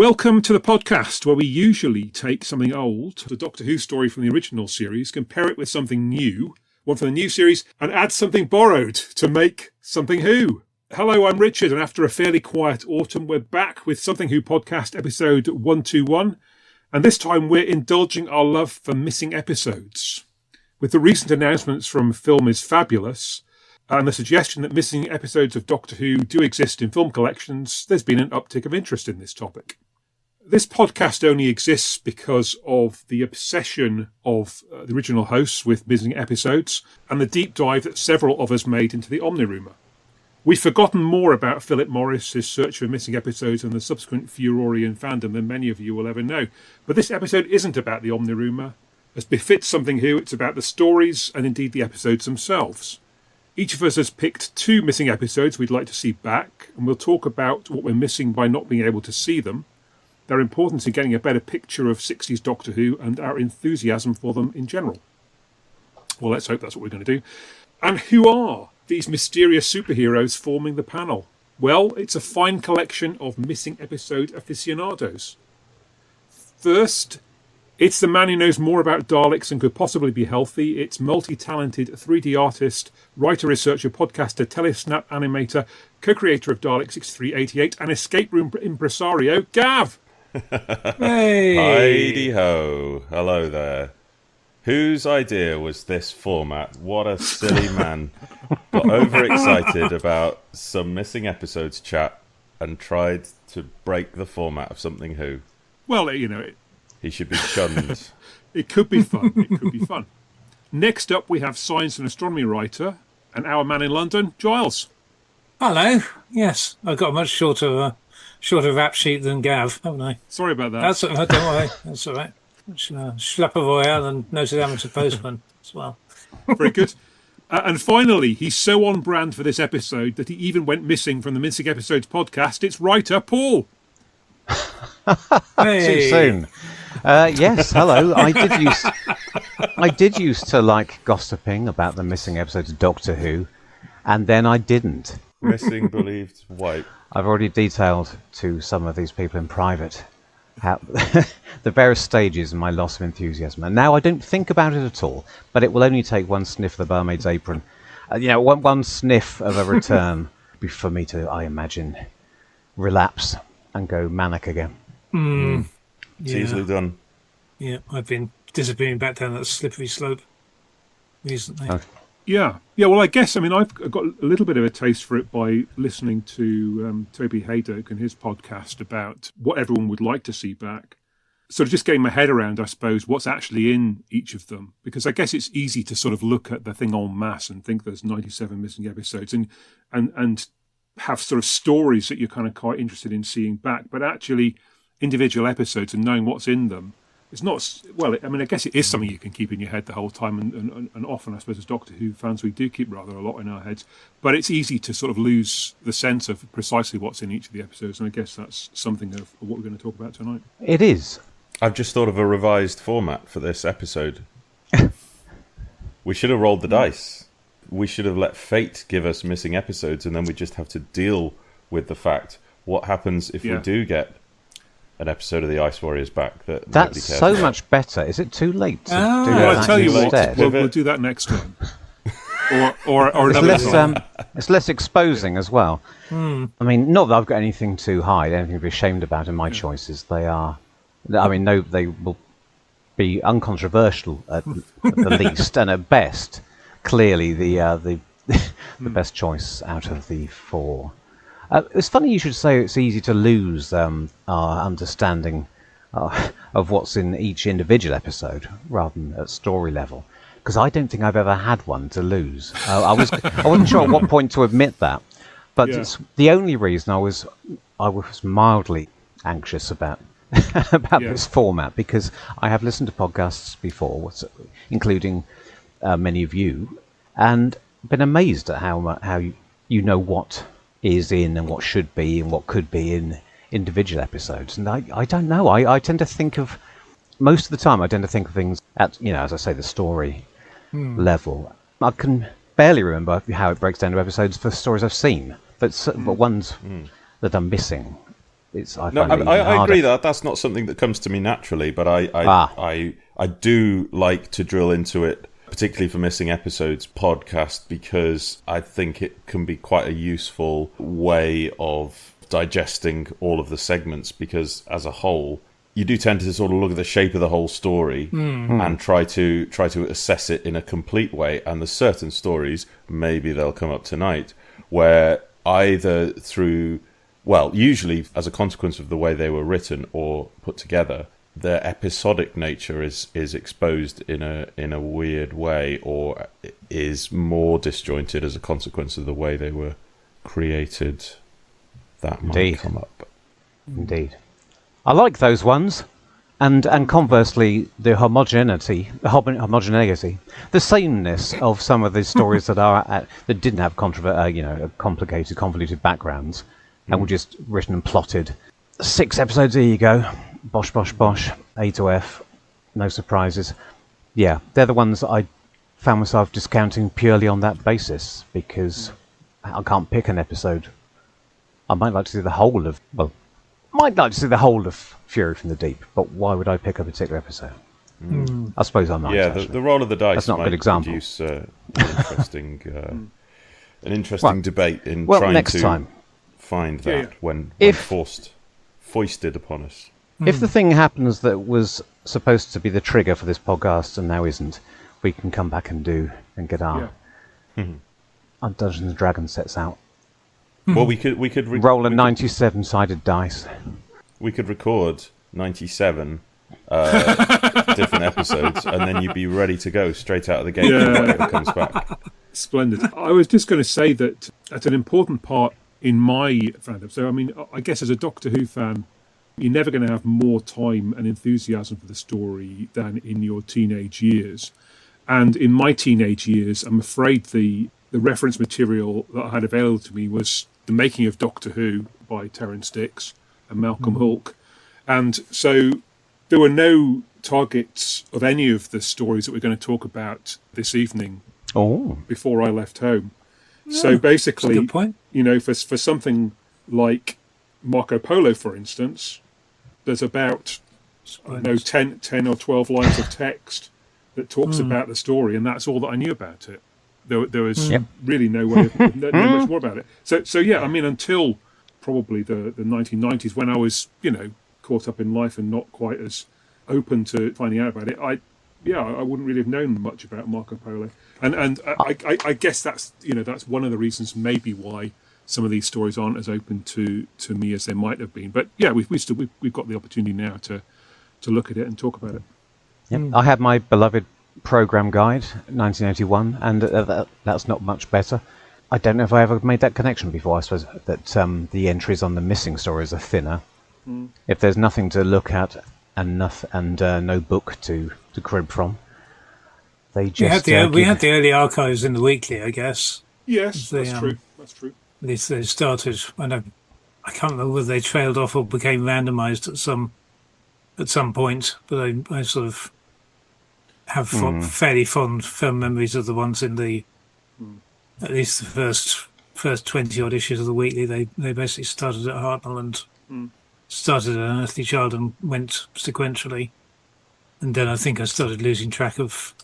Welcome to the podcast where we usually take something old, the Doctor Who story from the original series, compare it with something new, one from the new series, and add something borrowed to make Something Who. Hello, I'm Richard, and after a fairly quiet autumn, we're back with Something Who podcast episode 121, and this time we're indulging our love for missing episodes. With the recent announcements from Film is Fabulous, and the suggestion that missing episodes of Doctor Who do exist in film collections, there's been an uptick of interest in this topic. This podcast only exists because of the obsession of the original hosts with missing episodes and the deep dive that several of us made into the Omnirumour. We've forgotten more about Philip Morris's search for missing episodes and the subsequent furore in fandom than many of you will ever know. But this episode isn't about the Omnirumour. As befits Something Who, it's about the stories and indeed the episodes themselves. Each of us has picked 2 missing episodes we'd like to see back, and we'll talk about what we're missing by not being able to see them, their importance in getting a better picture of 60s Doctor Who, and our enthusiasm for them in general. Well, let's hope that's what we're going to do. And who are these mysterious superheroes forming the panel? Well, it's a fine collection of missing episode aficionados. First, it's the man who knows more about Daleks than could possibly be healthy. It's multi-talented 3D artist, writer, researcher, podcaster, telesnap animator, co-creator of Dalek 6388, and escape room impresario, Gav. Hey! Heidi-ho. Hello there. Whose idea was this format? What a silly man. Got overexcited about some missing episodes chat and tried to break the format of Something Who. Well, you know, he should be shunned. It could be fun. It could be fun. Next up, we have science and astronomy writer and our man in London, Giles. Hello. Yes, I've got a much shorter rap sheet than Gav, haven't I? Sorry about that. That's all right. Don't worry. That's all right. Schlepper Royale and Noted Amateur Postman as well. Very good. And finally, he's so on brand for this episode that he even went missing from the Missing Episodes podcast. It's writer Paul. Hey. Too soon. Yes, hello. I did used to like gossiping about the missing episodes of Doctor Who, and then I didn't. Missing believed wipe. I've already detailed to some of these people in private how the various stages of my loss of enthusiasm, and now I don't think about it at all. But it will only take one sniff of the barmaid's apron, one sniff of a return for me to, I imagine, relapse and go manic again. It's easily done. Yeah, I've been disappearing back down that slippery slope recently. Okay. Yeah. Well, I guess, I've got a little bit of a taste for it by listening to Toby Haydock and his podcast about what everyone would like to see back. Sort of just getting my head around, I suppose, what's actually in each of them. Because I guess it's easy to sort of look at the thing en masse and think there's 97 missing episodes and have sort of stories that you're kind of quite interested in seeing back. But actually, individual episodes and knowing what's in them, it's not, well, I guess it is something you can keep in your head the whole time, and often, I suppose, as Doctor Who fans, we do keep rather a lot in our heads, but it's easy to sort of lose the sense of precisely what's in each of the episodes, and I guess that's something of what we're going to talk about tonight. It is. I've just thought of a revised format for this episode. We should have rolled the dice. We should have let fate give us missing episodes, and then we just have to deal with the fact, what happens if we do get an episode of the Ice Warriors back that nobody cares so about. much better. Is it too late to do Well, that I tell you instead? what, we'll do that next time. or another time. It's less exposing as well. I mean, not that I've got anything to hide, anything to be ashamed about in my choices. They are, they will be uncontroversial at the least, and at best, clearly the best choice out of the 4. It's funny you should say it's easy to lose our understanding of what's in each individual episode rather than at story level, because I don't think I've ever had one to lose. I wasn't sure at what point to admit that, but it's the only reason I was mildly anxious about this format, because I have listened to podcasts before, including many of you, and been amazed at how you know what is in and what should be and what could be in individual episodes. And I don't know. I tend to think of, most of the time, I tend to think of things at, as I say, the story level. I can barely remember how it breaks down to episodes for stories I've seen, but ones that I'm missing I No, find it even I harder. agree that that's not something that comes to me naturally, but I do like to drill into it, particularly for Missing Episodes podcast, because I think it can be quite a useful way of digesting all of the segments, because as a whole you do tend to sort of look at the shape of the whole story and try to assess it in a complete way. And there's certain stories, maybe they'll come up tonight, where either through, well, usually as a consequence of the way they were written or put together, their episodic nature is exposed in a weird way, or is more disjointed as a consequence of the way they were created. That might come up. Indeed. I like those ones. And conversely, the homogeneity, the sameness of some of the stories that didn't have complicated, convoluted backgrounds, and were just written and plotted. 6 episodes, there you go. Bosh, bosh, bosh. A to F. No surprises. Yeah, they're the ones that I found myself discounting purely on that basis, because I can't pick an episode. I might like to see the whole of Fury from the Deep, but why would I pick a particular episode? I suppose I might. Yeah, the roll of the dice. That's not a good example. Produce an interesting debate in trying next to time. find that when foisted upon us. If the thing happens that was supposed to be the trigger for this podcast and now isn't, we can come back and get our Dungeons and Dragons sets out. Well, we could roll a 97-sided dice. We could record 97 different episodes, and then you'd be ready to go straight out of the gate when it comes back. Splendid. I was just going to say that that's an important part in my fandom. So, I mean, I guess as a Doctor Who fan, you're never going to have more time and enthusiasm for the story than in your teenage years. And in my teenage years, I'm afraid the reference material that I had available to me was The Making of Doctor Who by Terrance Dicks and Malcolm Hulke. And so there were no targets of any of the stories that we're going to talk about this evening before I left home. So basically, good point. For something like Marco Polo, for instance, there's about 10 or 12 lines of text that talks about the story, and that's all that I knew about it. There was really no way of knowing much more about it. So yeah, I mean, until probably the 1990s, when I was, caught up in life and not quite as open to finding out about it, I wouldn't really have known much about Marco Polo. And I guess that's one of the reasons maybe why some of these stories aren't as open to me as they might have been. But yeah, we've got the opportunity now to look at it and talk about it. Yep. I had my beloved program guide, 1981, and that's not much better. I don't know if I ever made that connection before. I suppose that the entries on the missing stories are thinner. If there's nothing to look at and no book to crib from, they just we had the early archives in the weekly, I guess. Yes, that's true. That's true. They started, and I can't remember whether they trailed off or became randomised at some point, but I sort of have fairly fond memories of the ones in the at least the first 20 odd issues of the weekly. They basically started at Hartnell and started An Earthly Child and went sequentially, and then I think I started losing track of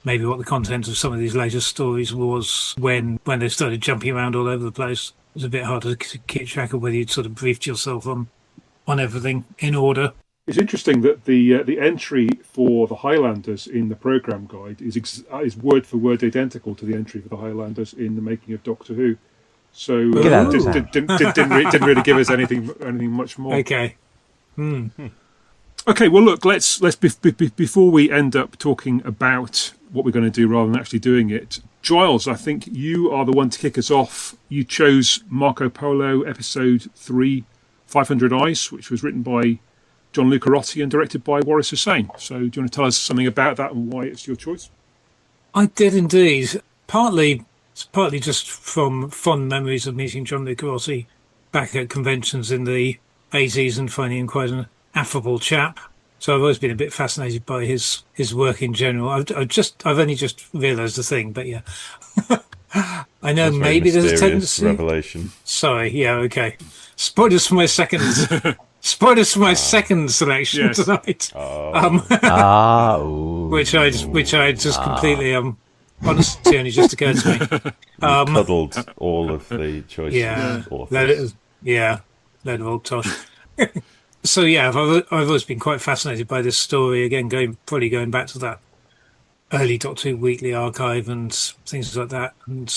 maybe what the content of some of these later stories was when they started jumping around all over the place. It was a bit hard to keep track of whether you'd sort of briefed yourself on everything in order. It's interesting that the entry for the Highlanders in the programme guide is word for word identical to the entry for the Highlanders in The Making of Doctor Who. So didn't really give us anything much more. Okay. Okay. Well, look. Let's before we end up talking about what we're going to do rather than actually doing it. Giles, I think you are the one to kick us off. You chose Marco Polo episode 3, 500 Eyes, which was written by John Lucarotti and directed by Waris Hussain. So do you want to tell us something about that and why it's your choice? I did indeed. It's partly just from fond memories of meeting John Lucarotti back at conventions in the 80s and finding him quite an affable chap. So I've always been a bit fascinated by his work in general. I've only just realised the thing, but yeah. I know That's very maybe there's a mysterious tendency. revelation. Sorry, yeah, okay. Spoilers for my second. Spoilers for my second selection Yes. tonight. Ooh. Which I just completely honestly only just occurred to me. You cuddled all of the choices. Yeah, Authors. load of old tosh. So yeah, I've always been quite fascinated by this story. Again, going back to that early Doctor Who Weekly archive and things like that. And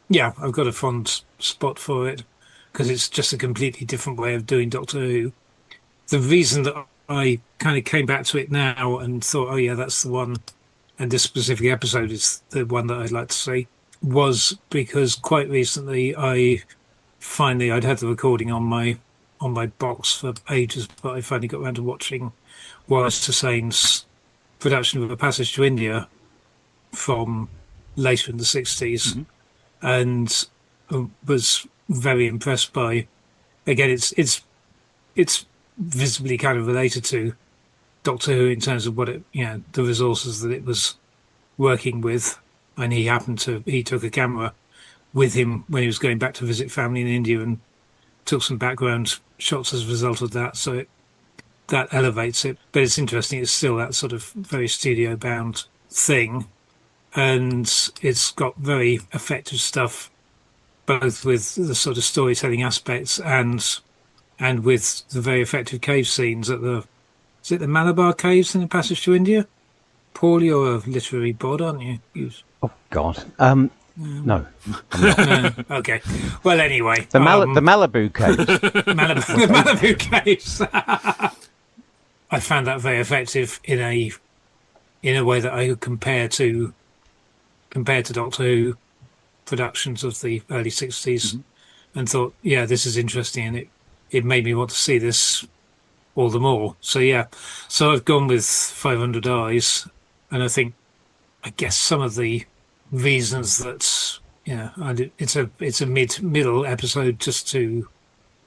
yeah, I've got a fond spot for it because it's just a completely different way of doing Doctor Who. The reason that I kind of came back to it now and thought, oh yeah, that's the one, and this specific episode is the one that I'd like to see, was because quite recently I'd had the recording on my box for ages, but I finally got around to watching Wallace Hussain's production of A Passage to India from later in the 60s, and was very impressed by. Again, it's visibly kind of related to Doctor Who in terms of what the resources that it was working with, and he took a camera with him when he was going back to visit family in India and took some background shots as a result of that. So that elevates it, but it's interesting. It's still that sort of very studio bound thing, and it's got very effective stuff, both with the sort of storytelling aspects and with the very effective cave scenes at the Malabar Caves in the Passage to India. Paul, you're a literary bod, aren't you? Oh God. No. Okay. Well, anyway, The Malibu Caves. the Malibu Caves. I found that very effective in a way that I could compare to Doctor Who productions of the early 60s, and thought, yeah, this is interesting, and it made me want to see this all the more. So yeah, so I've gone with 500 Eyes, and I guess some of the reasons that it's a middle episode just to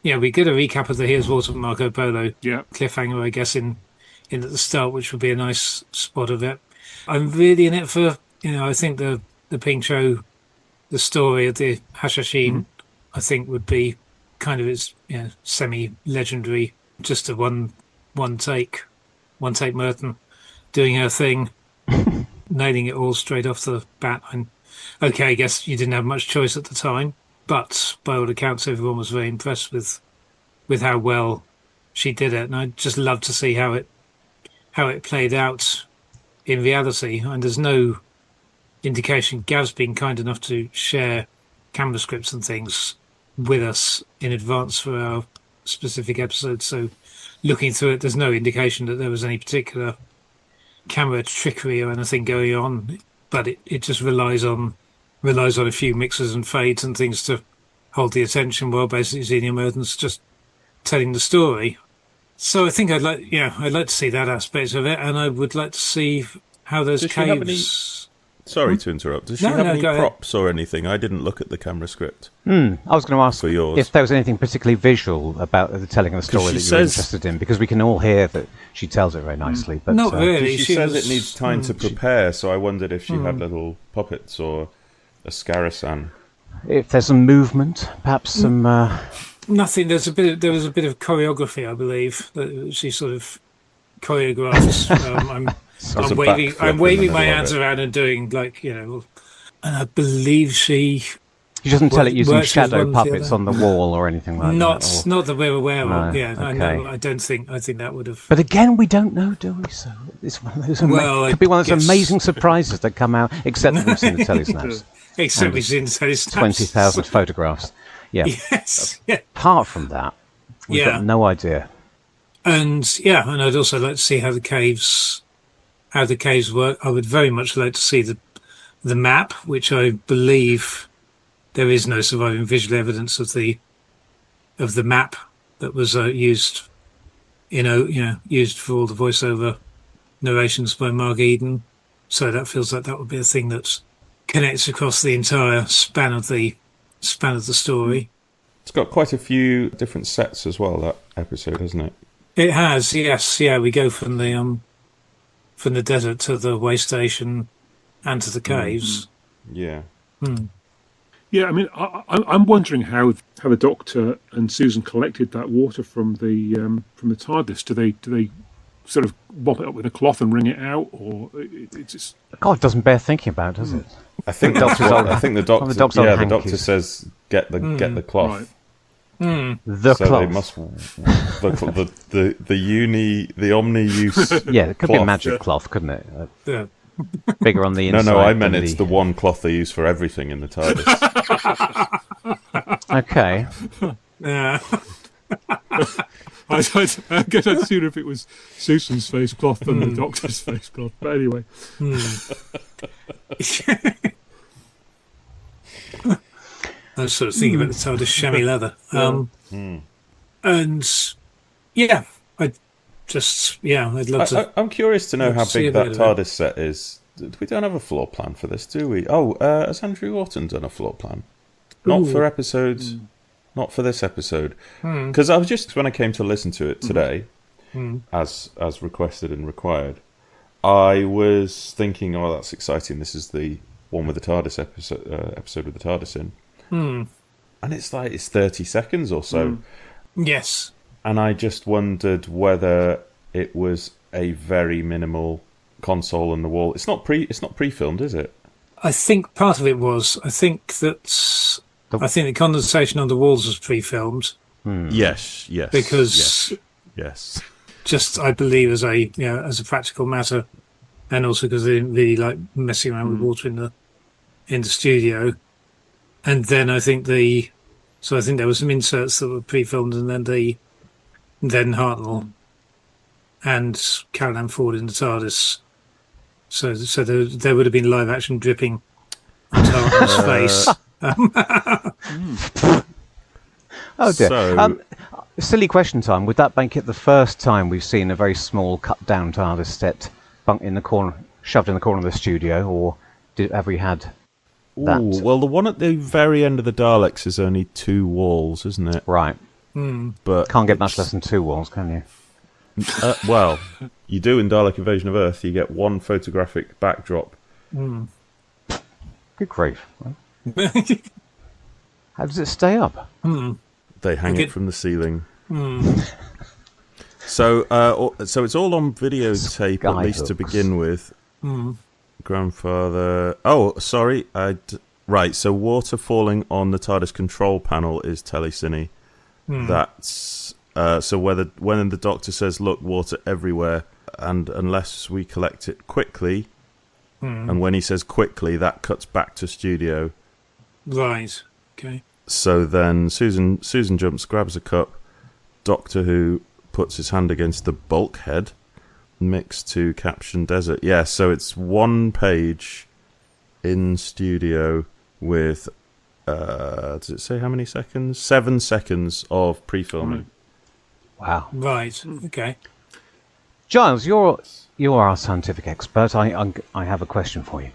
we get a recap of the Here's Water Marco Polo cliffhanger, I guess, in at the start, which would be a nice spot of it. I'm really in it for I think the Ping Cho, the story of the Hashashin, I think would be kind of its semi-legendary, just a one take Merton doing her thing, nailing it all straight off the bat. And okay, I guess you didn't have much choice at the time, but by all accounts, everyone was very impressed with how well she did it, and I'd just love to see how it played out in reality. And there's no indication. Gav's been kind enough to share camera scripts and things with us in advance for our specific episodes, so looking through it, there's no indication that there was any particular camera trickery or anything going on, but it just relies on a few mixes and fades and things to hold the attention while basically Xenia Merton's just telling the story. So I think I'd like to see that aspect of it, and I would like to see how those caves. Sorry to interrupt. Does she have any props or anything? I didn't look at the camera script. I was going to ask for yours if there was anything particularly visual about the telling of the story that you're interested in, because we can all hear that she tells it very nicely. But not really. She says it needs time to prepare, so I wondered if she had little puppets or a scarasan. If there's some movement, perhaps some. Nothing. There was a bit of choreography, I believe, that she sort of choreographs. I'm waving my hands around and doing and I believe she doesn't tell it using shadow puppets on the wall or anything like that. Not that we're aware of. No, Yeah, okay. I know. I think that would have. But again, we don't know, do we? So it's one of those. Could be one of those amazing surprises that come out, except that we've seen the telesnaps. Except we've seen the telesnaps. 20,000 photographs. Yeah. Yes. Yeah. Apart from that, we've got no idea. And I'd also like to see how the caves work. I would very much like to see the map, which I believe there is no surviving visual evidence of the map that was used for all the voiceover narrations by Mark Eden. So that feels like that would be a thing that connects across the entire span of the story. It's got quite a few different sets as well, that episode, hasn't it? It has, yes. Yeah, we go from the desert to the way station and to the caves. Yeah. Yeah, I mean, I'm wondering how the Doctor and Susan collected that water from the TARDIS. Do they sort of mop it up with a cloth and wring it out, or it's just... God, it doesn't bear thinking about, does it? I think the doctor says get the cloth. Right. The so cloth. They must the omni-use. Yeah, it could be a cloth. magic cloth, couldn't it? Yeah. Bigger on the inside. No, I meant than it's the one cloth they use for everything in the TARDIS. Okay. Yeah. I guess I'd sooner if it was Susan's face cloth than the Doctor's face cloth. But anyway. I was sort of thinking about the TARDIS chamois leather. And yeah, I'd love to. I'm curious to know how see big a that bit of it. TARDIS set is. We don't have a floor plan for this, do we? Oh, has Andrew Orton done a floor plan? Not for episodes. Not for this episode. Because I was just, when I came to listen to it today, as requested and required, I was thinking, oh, that's exciting. This is the one with the TARDIS episode with the TARDIS in. And it's 30 seconds or so. Yes. And I just wondered whether it was a very minimal console on the wall. It's not pre-filmed, is it? I think part of it was. I think the condensation on the walls was pre-filmed. Yes. Because yes. just I believe as a practical matter, and also because they didn't really like messing around with water in the studio. And then I think there were some inserts that were pre-filmed, and then Hartnell and Carol Ann Ford in the TARDIS. So there would have been live action dripping on Hartnell's face. Oh dear. So- Silly question time. Would that make it the first time we've seen a very small cut down TARDIS set shoved in the corner of the studio, or have we had that? Ooh, well, the one at the very end of the Daleks is only 2 walls, isn't it? Right. But Can't get much less than 2 walls, can you? well, you do in Dalek Invasion of Earth. You get one photographic backdrop. Good grief. How does it stay up? They hang it from the ceiling. So it's all on videotape, at least to begin with. Grandfather. Oh, sorry. Right. So water falling on the TARDIS control panel is telecine. That's so when the Doctor says, "Look, water everywhere," and unless we collect it quickly, and when he says quickly, that cuts back to studio. Right. Okay. So then Susan jumps, grabs a cup. Doctor Who puts his hand against the bulkhead. Mix to caption desert. Yeah, so it's 1 page in studio with does it say how many seconds? 7 seconds of pre-filming. Wow. Right. Okay. Giles, you are our scientific expert. I have a question for you.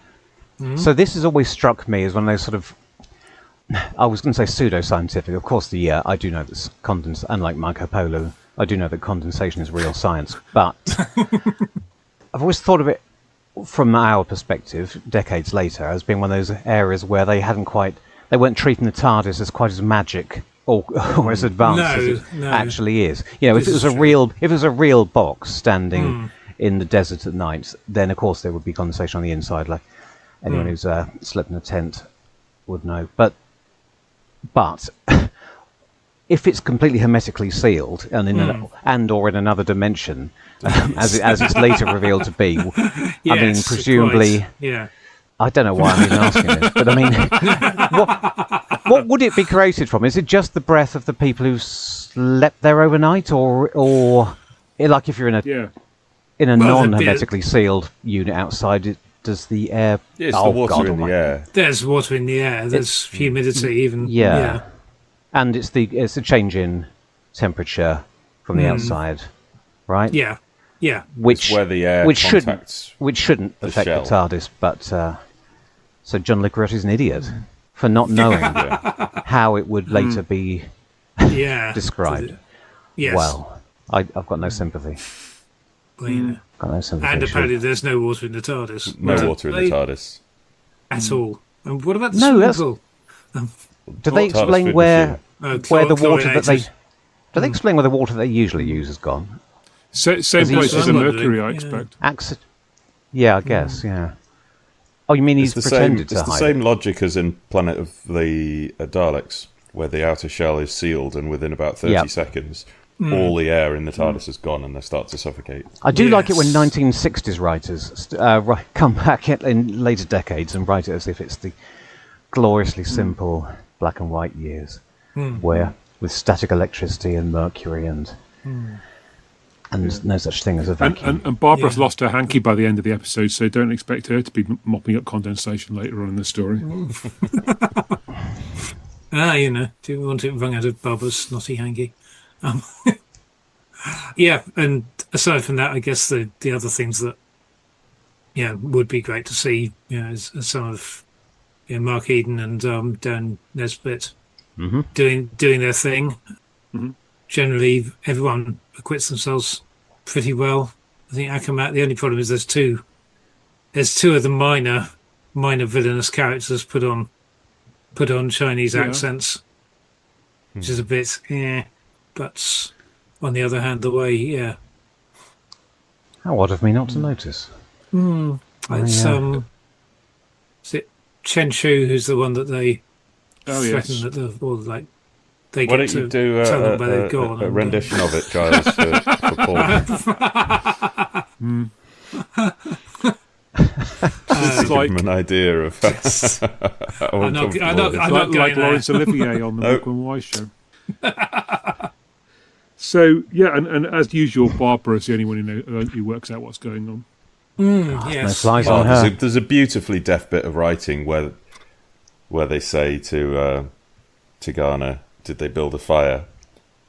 So this has always struck me as one of those sort of, I was going to say pseudo-scientific. Of course, I do know that unlike Marco Polo, I do know that condensation is real science. But I've always thought of it from our perspective, decades later, as being one of those areas where they weren't treating the TARDIS as quite as magic or as advanced as it actually is. You know, if it was a real box standing in the desert at night, then of course there would be condensation on the inside, like anyone who's slept in a tent would know. But if it's completely hermetically sealed and in another dimension, as it's later revealed to be, I mean, presumably, I don't know why I'm even asking this, but I mean, what would it be created from? Is it just the breath of the people who slept there overnight, or like if you're in a non-hermetically sealed unit outside? Does the air? It's the water in the air. There's water in the air. There's humidity, even. Yeah. And it's the change in temperature from the outside, right? Yeah. Which where the air shouldn't affect the TARDIS, but so John Licorice is an idiot for not knowing how it would later be described. Yes. Well, I've got no sympathy. Got no sympathy. And apparently there's no water in the TARDIS. No water in the TARDIS at all. And what about the swimming pool? Do they TARDIS explain food where machine. the water that they? Chlorinated. Do they explain where the water they usually use has gone? Same he place as the I'm Mercury, wondering, I yeah. expect. Yeah, I guess. Yeah. Oh, you mean he's It's the same. pretended It's to the hide same it? logic as in Planet of the Daleks, where the outer shell is sealed, and within about 30 Yep. seconds, all the air in the TARDIS is gone, and they start to suffocate. I do like it when Yes. 1960s writers come back in later decades and write it as if it's the gloriously simple black and white years, where with static electricity and mercury and no such thing as a vacuum. And Barbara's Yeah. lost her hanky by the end of the episode, so don't expect her to be mopping up condensation later on in the story. Do you want it wrung out of Barbara's snotty hanky? Yeah, and aside from that, I guess the other things that would be great to see, is some of Mark Eden and Dan Nesbitt doing their thing. Generally, everyone acquits themselves pretty well. I think Akamat. The only problem is there's two of the minor villainous characters put on Chinese accents, which is a bit but on the other hand, the way How odd of me not to notice. it's is it Chen Shu who's the one that they threaten yes. that they Why get don't you to do tell them where they've gone. a rendition of it, Giles, for Paul? It's Give him an idea of how I'm not like going there. Laurence Olivier on the Walk and Wise show. So, and as usual, Barbara is the only one who works out what's going on. No Yes. flies on her. There's a beautifully deft bit of writing where they say to Garner, "Did they build a fire?"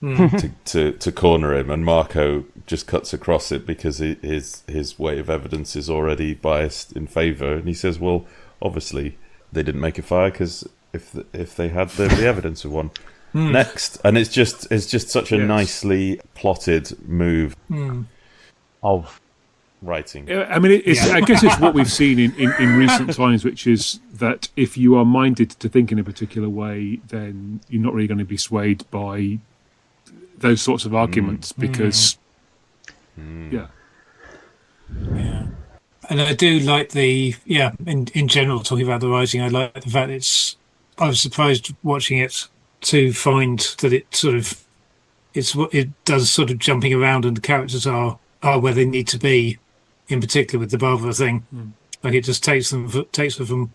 to corner him, and Marco just cuts across it because his weight of evidence is already biased in favour, and he says, "Well, obviously they didn't make a fire because if they had the evidence of one." Next, and it's just such a nicely plotted move Of writing. I mean, I guess it's what we've seen in recent times, which is that if you are minded to think in a particular way, then you're not really going to be swayed by those sorts of arguments because, Yeah. And I do like in general, talking about the writing, I like the fact I was surprised watching it to find that it does sort of jumping around and the characters are where they need to be, in particular with the Barbara thing. Like it just takes them from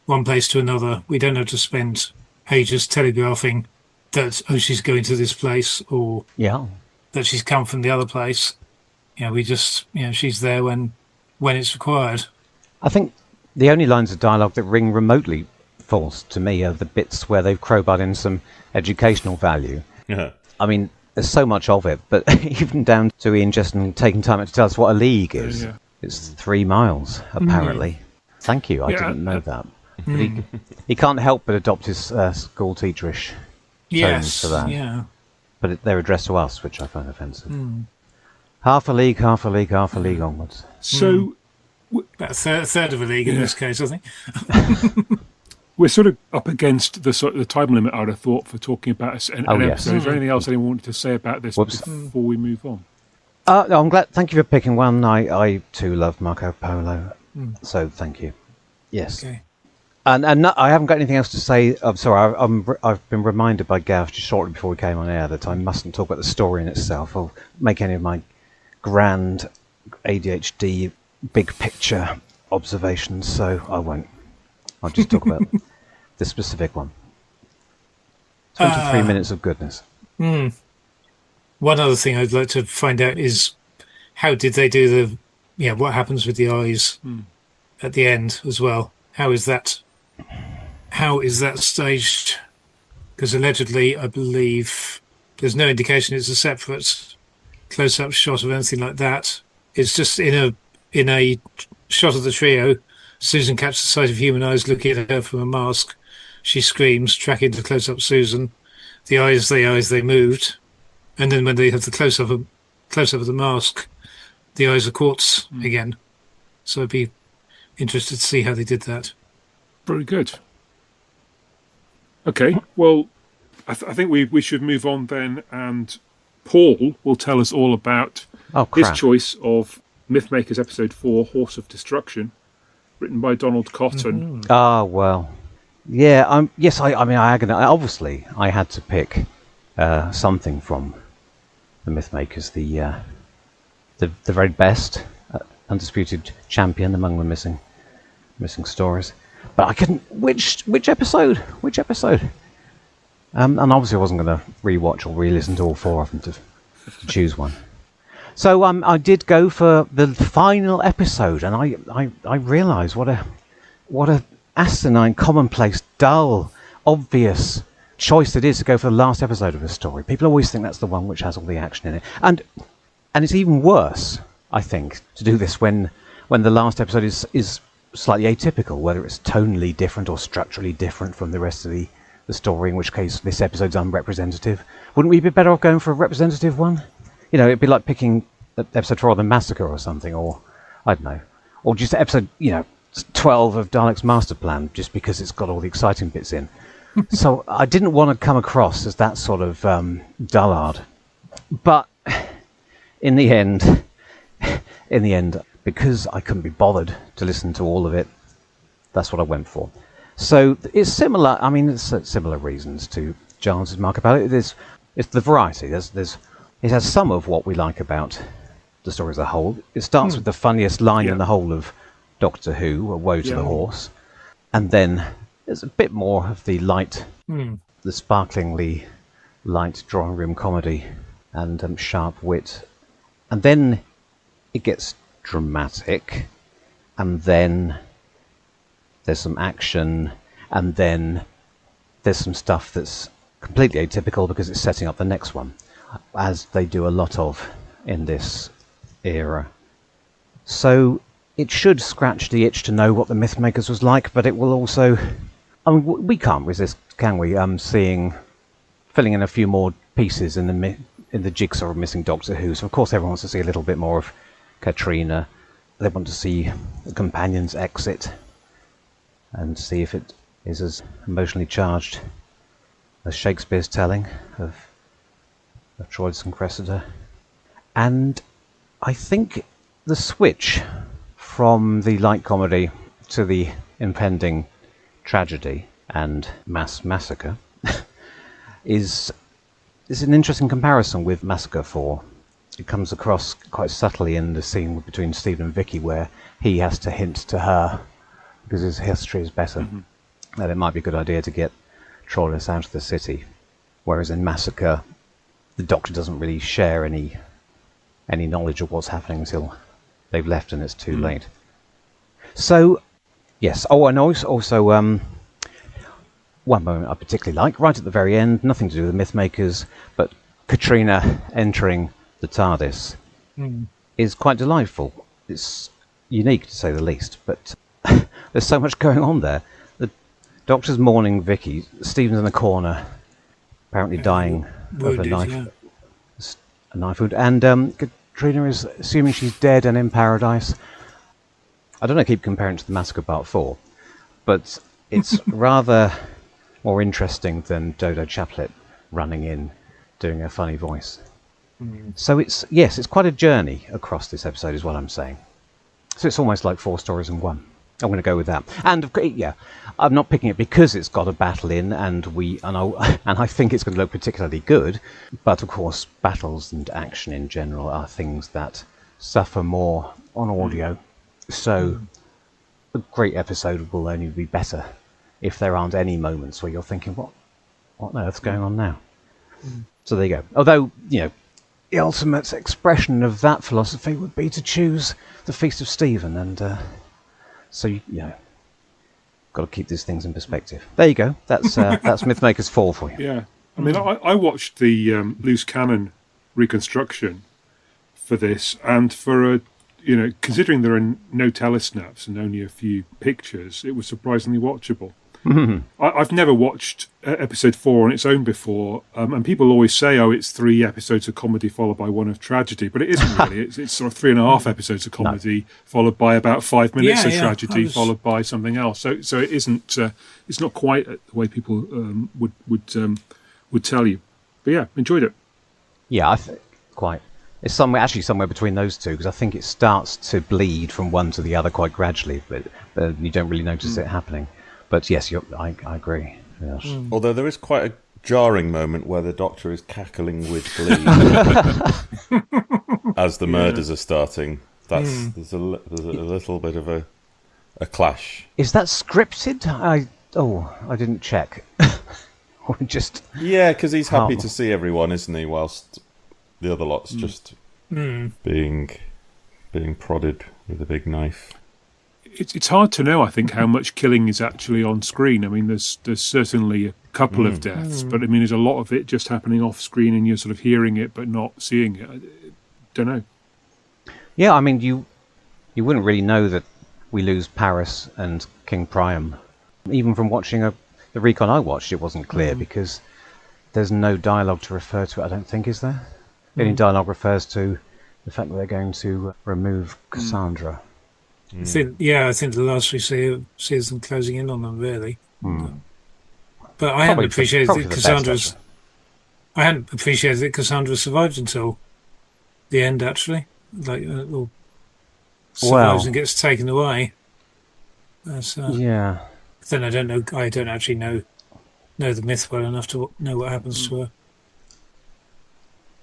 one place to another. We don't have to spend ages telegraphing that, she's going to this place or that she's come from the other place. We just, she's there when it's required. I think the only lines of dialogue that ring remotely false to me are the bits where they've crowbarred in some educational value. Yeah. I mean, there's so much of it, but even down to Ian Justin taking time to tell us what a league is. Yeah. It's 3 miles, apparently. Thank you, I didn't know that. But he can't help but adopt his school teacherish tones for that. Yeah. But they're addressed to us, which I find offensive. Half a league onwards. so About a third of a league in this case, I think. we're sort of up against the time limit, I would have thought, for talking about an yes. episode. Is there anything else anyone wanted to say about this before we move on? No, I'm glad. Thank you for picking one. I too love Marco Polo, so thank you. Yes, Okay. and I haven't got anything else to say. I'm sorry. I've been reminded by Gav just shortly before we came on air that I mustn't talk about the story in itself or make any of my grand ADHD big picture observations. So I won't. I'll just talk about the specific one. 23 minutes of goodness. One other thing I'd like to find out is how did they do what happens with the eyes at the end as well? How is that staged? Because allegedly, I believe there's no indication it's a separate close-up shot of anything like that. It's just in a shot of the trio. Susan catches sight of human eyes looking at her from a mask. She screams, tracking to close-up Susan. The eyes they moved. And then when they have the close-up of the mask, the eyes are quartz again. So I'd be interested to see how they did that. Very good. Okay, well, I think we should move on then, and Paul will tell us all about his choice of Mythmakers Episode 4, Horse of Destruction, written by Donald Cotton. Ah, well. Yeah, yes, I mean, obviously, I had to pick something from the Mythmakers, the very best, undisputed champion among the missing stories. But I couldn't. Which episode? Which episode? And obviously, I wasn't going to rewatch or re-listen to all four of them to choose one. So I did go for the final episode, and I realised what a asinine, commonplace, dull, obvious choice it is to go for the last episode of a story. People always think that's the one which has all the action in it, and it's even worse, I think, to do this when the last episode is slightly atypical, whether it's tonally different or structurally different from the rest of the story, in which case this episode's unrepresentative. Wouldn't we be better off going for a representative one? You know, it'd be like picking episode 4 of The Massacre or something, or I don't know, or just episode 12 of Dalek's Masterplan, just because it's got all the exciting bits in. So I didn't want to come across as that sort of dullard. But in the end, because I couldn't be bothered to listen to all of it, that's what I went for. So it's similar. I mean, it's similar reasons to Giles' mark about it. It's the variety. It has some of what we like about the story as a whole. It starts with the funniest line in the whole of Doctor Who, Woe to the Horse, and then there's a bit more of the light, the sparklingly light drawing room comedy and sharp wit, and then it gets dramatic, and then there's some action, and then there's some stuff that's completely atypical because it's setting up the next one, as they do a lot of in this era. So it should scratch the itch to know what the Mythmakers was like, but it will also... I mean, we can't resist, can we? Filling in a few more pieces in the jigsaw of missing Doctor Who. So of course everyone wants to see a little bit more of Katrina. They want to see the companion's exit and see if it is as emotionally charged as Shakespeare's telling of Troilus and Cressida. And I think the switch from the light comedy to the impending tragedy and mass massacre is an interesting comparison with Massacre 4. It comes across quite subtly in the scene between Stephen and Vicky, where he has to hint to her, because his history is better, that it might be a good idea to get Troilus out of the city. Whereas in Massacre, the Doctor doesn't really share any knowledge of what's happening until they've left and it's too late. So, yes. Oh, and also one moment I particularly like, right at the very end, nothing to do with the Mythmakers, but Katrina entering the TARDIS is quite delightful. It's unique, to say the least, but there's so much going on there. The Doctor's mourning Vicky, Stephen's in the corner, apparently dying of a knife wound, and Katrina is assuming she's dead and in paradise. I don't know, I keep comparing it to the Massacre Part 4, but it's rather more interesting than Dodo Chaplet running in, doing a funny voice. So it's quite a journey across this episode, is what I'm saying. So it's almost like 4 stories in one. I'm going to go with that. And I'm not picking it because it's got a battle in, and I think it's going to look particularly good. But of course, battles and action in general are things that suffer more on audio. So a great episode will only be better if there aren't any moments where you're thinking, what on earth's going on now? So there you go. Although, the ultimate expression of that philosophy would be to choose the Feast of Stephen, and so got to keep these things in perspective. There you go. That's Mythmakers 4 for you. Yeah, I mean, I watched the loose cannon reconstruction for this, and for considering there are no telesnaps and only a few pictures, it was surprisingly watchable. I've never watched episode 4 on its own before, and people always say, "Oh, it's 3 episodes of comedy followed by 1 of tragedy," but it isn't really. It's sort of 3.5 episodes of comedy followed by about 5 minutes of tragedy followed by something else. So it isn't. It's not quite the way people would tell you. But yeah, enjoyed it. Yeah, I think quite. It's somewhere between those two, because I think it starts to bleed from one to the other quite gradually, but you don't really notice it happening. But yes, I agree. Yes. Although there is quite a jarring moment where the Doctor is cackling with glee as the murders are starting. There's a little bit of a clash. Is that scripted? I didn't check. Or just because he's happy to see everyone, isn't he? Whilst the other lot's just being prodded with a big knife. It's hard to know, I think, how much killing is actually on screen. I mean, there's certainly a couple of deaths, but I mean, there's a lot of it just happening off screen, and you're sort of hearing it but not seeing it. I don't know. Yeah, I mean, you wouldn't really know that we lose Paris and King Priam. Even from watching the recon I watched, it wasn't clear because there's no dialogue to refer to it, I don't think, is there? The only dialogue refers to the fact that they're going to remove Cassandra. I think the last we see is them closing in on them, really. But I hadn't appreciated that Cassandra survived until the end, actually. Like, survives and gets taken away. Yeah. Then I don't know. I don't actually know the myth well enough to know what happens to her.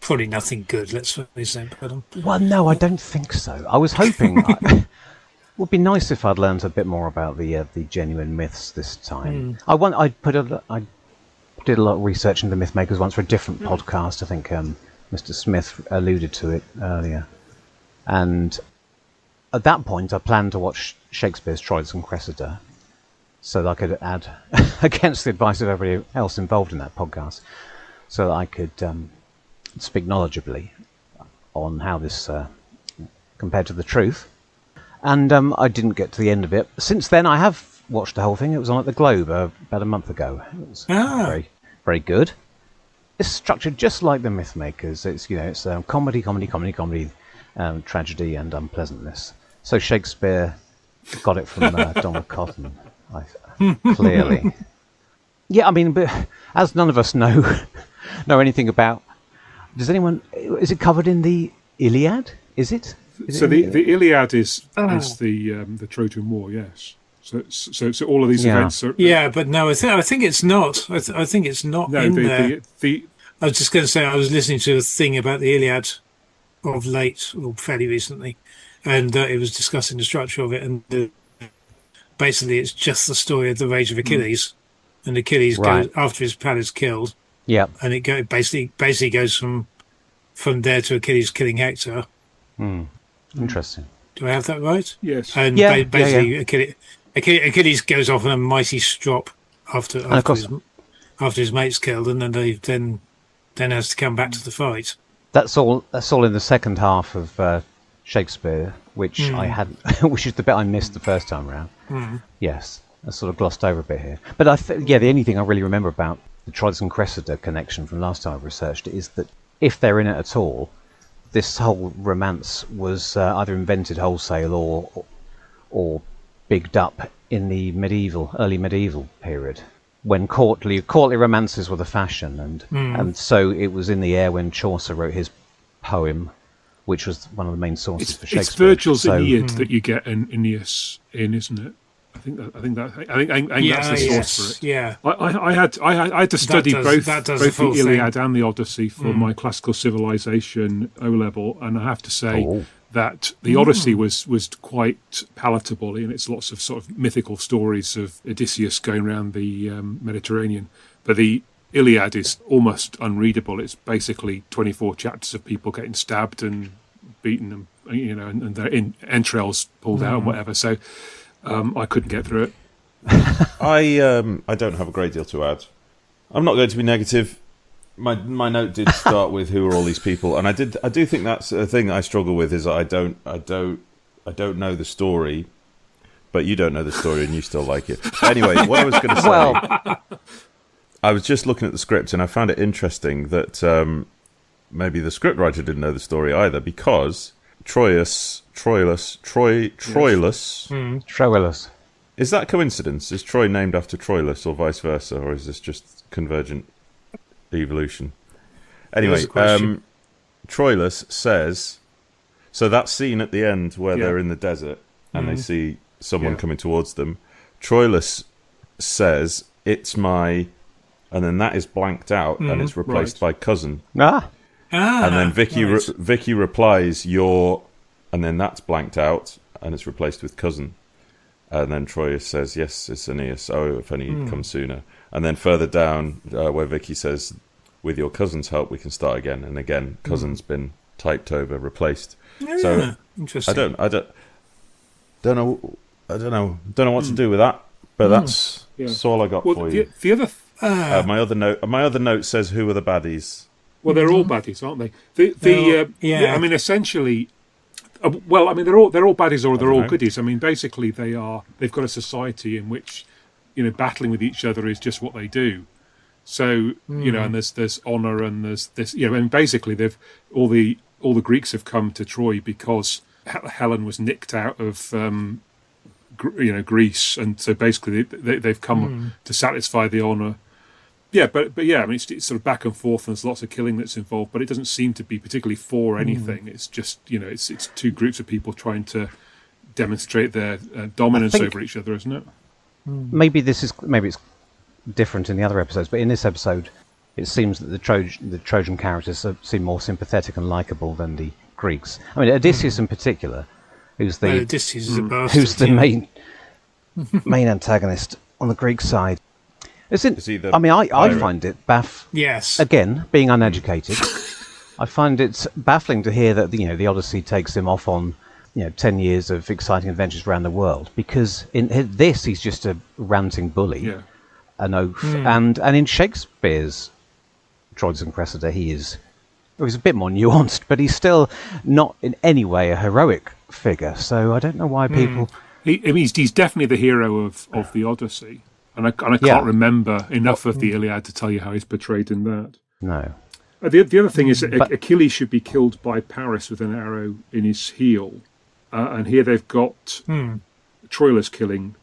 Probably nothing good, let's face it. Well, no, I don't think so. I was hoping. It would be nice if I'd learned a bit more about the genuine myths this time. I did a lot of research into myth makers once for a different podcast. I think Mr. Smith alluded to it earlier, and at that point, I planned to watch Shakespeare's Troilus and Cressida, so that I could add, against the advice of everybody else involved in that podcast, so that I could speak knowledgeably on how this compared to the truth. And I didn't get to the end of it. Since then, I have watched the whole thing. It was on at the Globe about a month ago. It was very, very good. It's structured just like the Mythmakers. It's comedy, tragedy, and unpleasantness. So Shakespeare got it from Donald Cotton, clearly. Yeah, I mean, but as none of us know anything about. Does anyone? Is it covered in the Iliad? Is it? The Iliad is the Trojan War, yes. So all of these events are... Yeah, but no, I think it's not. I think it's not in there. I was just going to say, I was listening to a thing about the Iliad of late, or fairly recently, and it was discussing the structure of it, and basically it's just the story of the Rage of Achilles, and Achilles goes after his pal is killed. Yeah, and it basically goes from there to Achilles killing Hector. Interesting. Do I have that right? Yes. And basically, Achilles goes off on a mighty strop after his mate's killed, and then has to come back to the fight. That's all in the second half of Shakespeare, which I had, which is the bit I missed the first time round. Yes, I sort of glossed over a bit here. But the only thing I really remember about the Troilus and Cressida connection from last time I researched it is that if they're in it at all, this whole romance was either invented wholesale or bigged up in the early medieval period, when courtly romances were the fashion, and so it was in the air when Chaucer wrote his poem, which was one of the main sources for Shakespeare. It's Virgil's Aeneid that you get an Aeneas in, isn't it? I think that's the source for it. Yeah, I had to study both the Iliad and the Odyssey for my classical civilization O level, and I have to say that the Odyssey was quite palatable, and it's lots of sort of mythical stories of Odysseus going around the Mediterranean, but the Iliad is almost unreadable. It's basically 24 chapters of people getting stabbed and beaten, and their entrails pulled out and whatever. So. I couldn't get through it. I don't have a great deal to add. I'm not going to be negative. My note did start with who are all these people, and I do think that's a thing I struggle with, is that I don't know the story, but you don't know the story and you still like it. Anyway, what I was going to say, I was just looking at the script and I found it interesting that maybe the scriptwriter didn't know the story either, because Troilus. Is that coincidence? Is Troy named after Troilus or vice versa, or is this just convergent evolution? Anyway, Troilus says, so that scene at the end where they're in the desert and they see someone coming towards them, Troilus says, it's my, and then that is blanked out and it's replaced by cousin. And then Vicky replies, your, and then that's blanked out and it's replaced with cousin. And then Troilus says, yes, it's Aeneas. Oh, if only he'd come sooner. And then further down, where Vicky says, with your cousin's help, we can start again. And again, cousin's been typed over, replaced. Yeah, so interesting. I don't know what to do with that. But that's all I got for you. The other, my other note says, who are the baddies? Well, they're all baddies, aren't they? I mean, essentially. Well, I mean, they're all baddies or they're all goodies. I mean, basically, they've got a society in which, battling with each other is just what they do. So, and there's honour and there's this, and basically all the Greeks have come to Troy because Helen was nicked out of, Greece, and so basically they've come to satisfy the honour. Yeah, but I mean, it's sort of back and forth, and there's lots of killing that's involved, but it doesn't seem to be particularly for anything. It's just, it's two groups of people trying to demonstrate their dominance over each other, isn't it? Maybe it's different in the other episodes, but in this episode, it seems that the Trojan characters seem more sympathetic and likable than the Greeks. I mean, Odysseus in particular, who's the main antagonist on the Greek side. I find it Yes. Again, being uneducated, I find it baffling to hear that the Odyssey takes him off on 10 years of exciting adventures around the world, because in this he's just a ranting bully, an oaf, and in Shakespeare's Troilus and Cressida he's a bit more nuanced, but he's still not in any way a heroic figure. So I don't know why people. He's definitely the hero of the Odyssey. And I can't remember enough of the Iliad to tell you how he's portrayed in that. No. The other thing is that Achilles should be killed by Paris with an arrow in his heel. And here they've got Troilus killing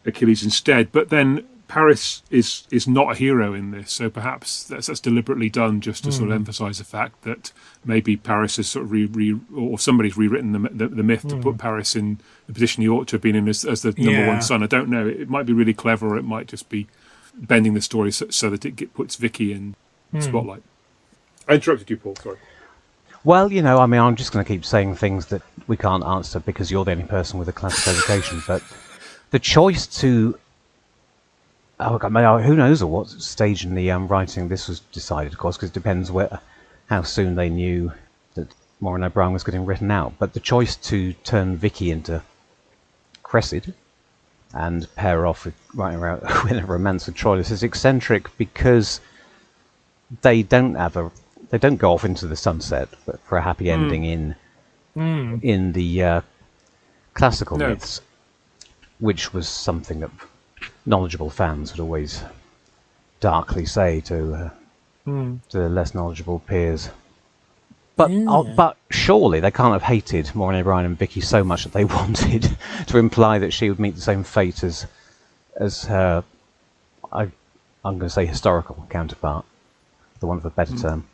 Achilles instead. But then Paris is not a hero in this. So perhaps that's deliberately done just to sort of emphasise the fact that maybe Paris is sort of or somebody's rewritten the myth to put Paris in the position he ought to have been in as the number one son. I don't know. It might be really clever, or it might just be bending the story so that it puts Vicky in spotlight. I interrupted you, Paul. Sorry. Well, I'm just going to keep saying things that we can't answer because you're the only person with a classic education. But the choice to who knows at what stage in the writing this was decided, of course, because it depends how soon they knew that Maureen O'Brien was getting written out. But the choice to turn Vicky into Cressida and pair her off with writing around with a romance with Troilus is eccentric because they don't go off into the sunset, but for a happy ending in the classical myths, which was something that knowledgeable fans would always darkly say to less knowledgeable peers. But surely they can't have hated Maureen O'Brien and Vicky so much that they wanted to imply that she would meet the same fate as her, I'm going to say historical counterpart, for want of a better term,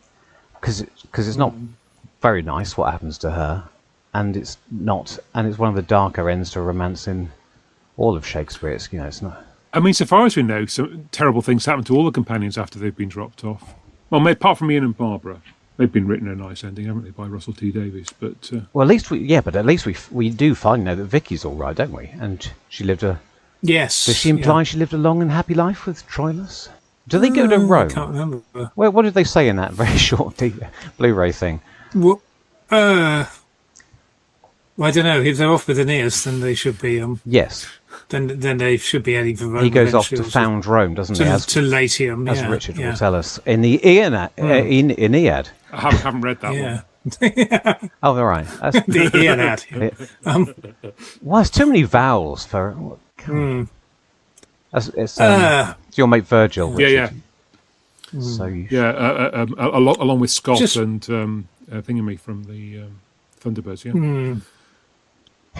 because it's not very nice what happens to her, and it's one of the darker ends to a romance in all of Shakespeare. It's not. I mean, so far as we know, some terrible things happen to all the companions after they've been dropped off. Well, apart from Ian and Barbara, they've been written a nice ending, haven't they, by Russell T Davies? But well, at least we do finally know that Vicky's all right, don't we? And she lived a yes. Does she imply she lived a long and happy life with Troilus? Do they go to Rome? I can't remember. Well, what did they say in that very short Blu-ray thing? Well, I don't know. If they're off with Aeneas, then they should be. Yes. Then they should be heading for Rome. He goes off to found Rome, doesn't he? To Latium, as Richard will tell us in the Aeneid. I haven't read that one. Oh, all right. That's, The he and that. well, there's too many vowels for. It's your mate Virgil. Richard. So you along with Scott Just- and Thingammy from the Thunderbirds. Yeah.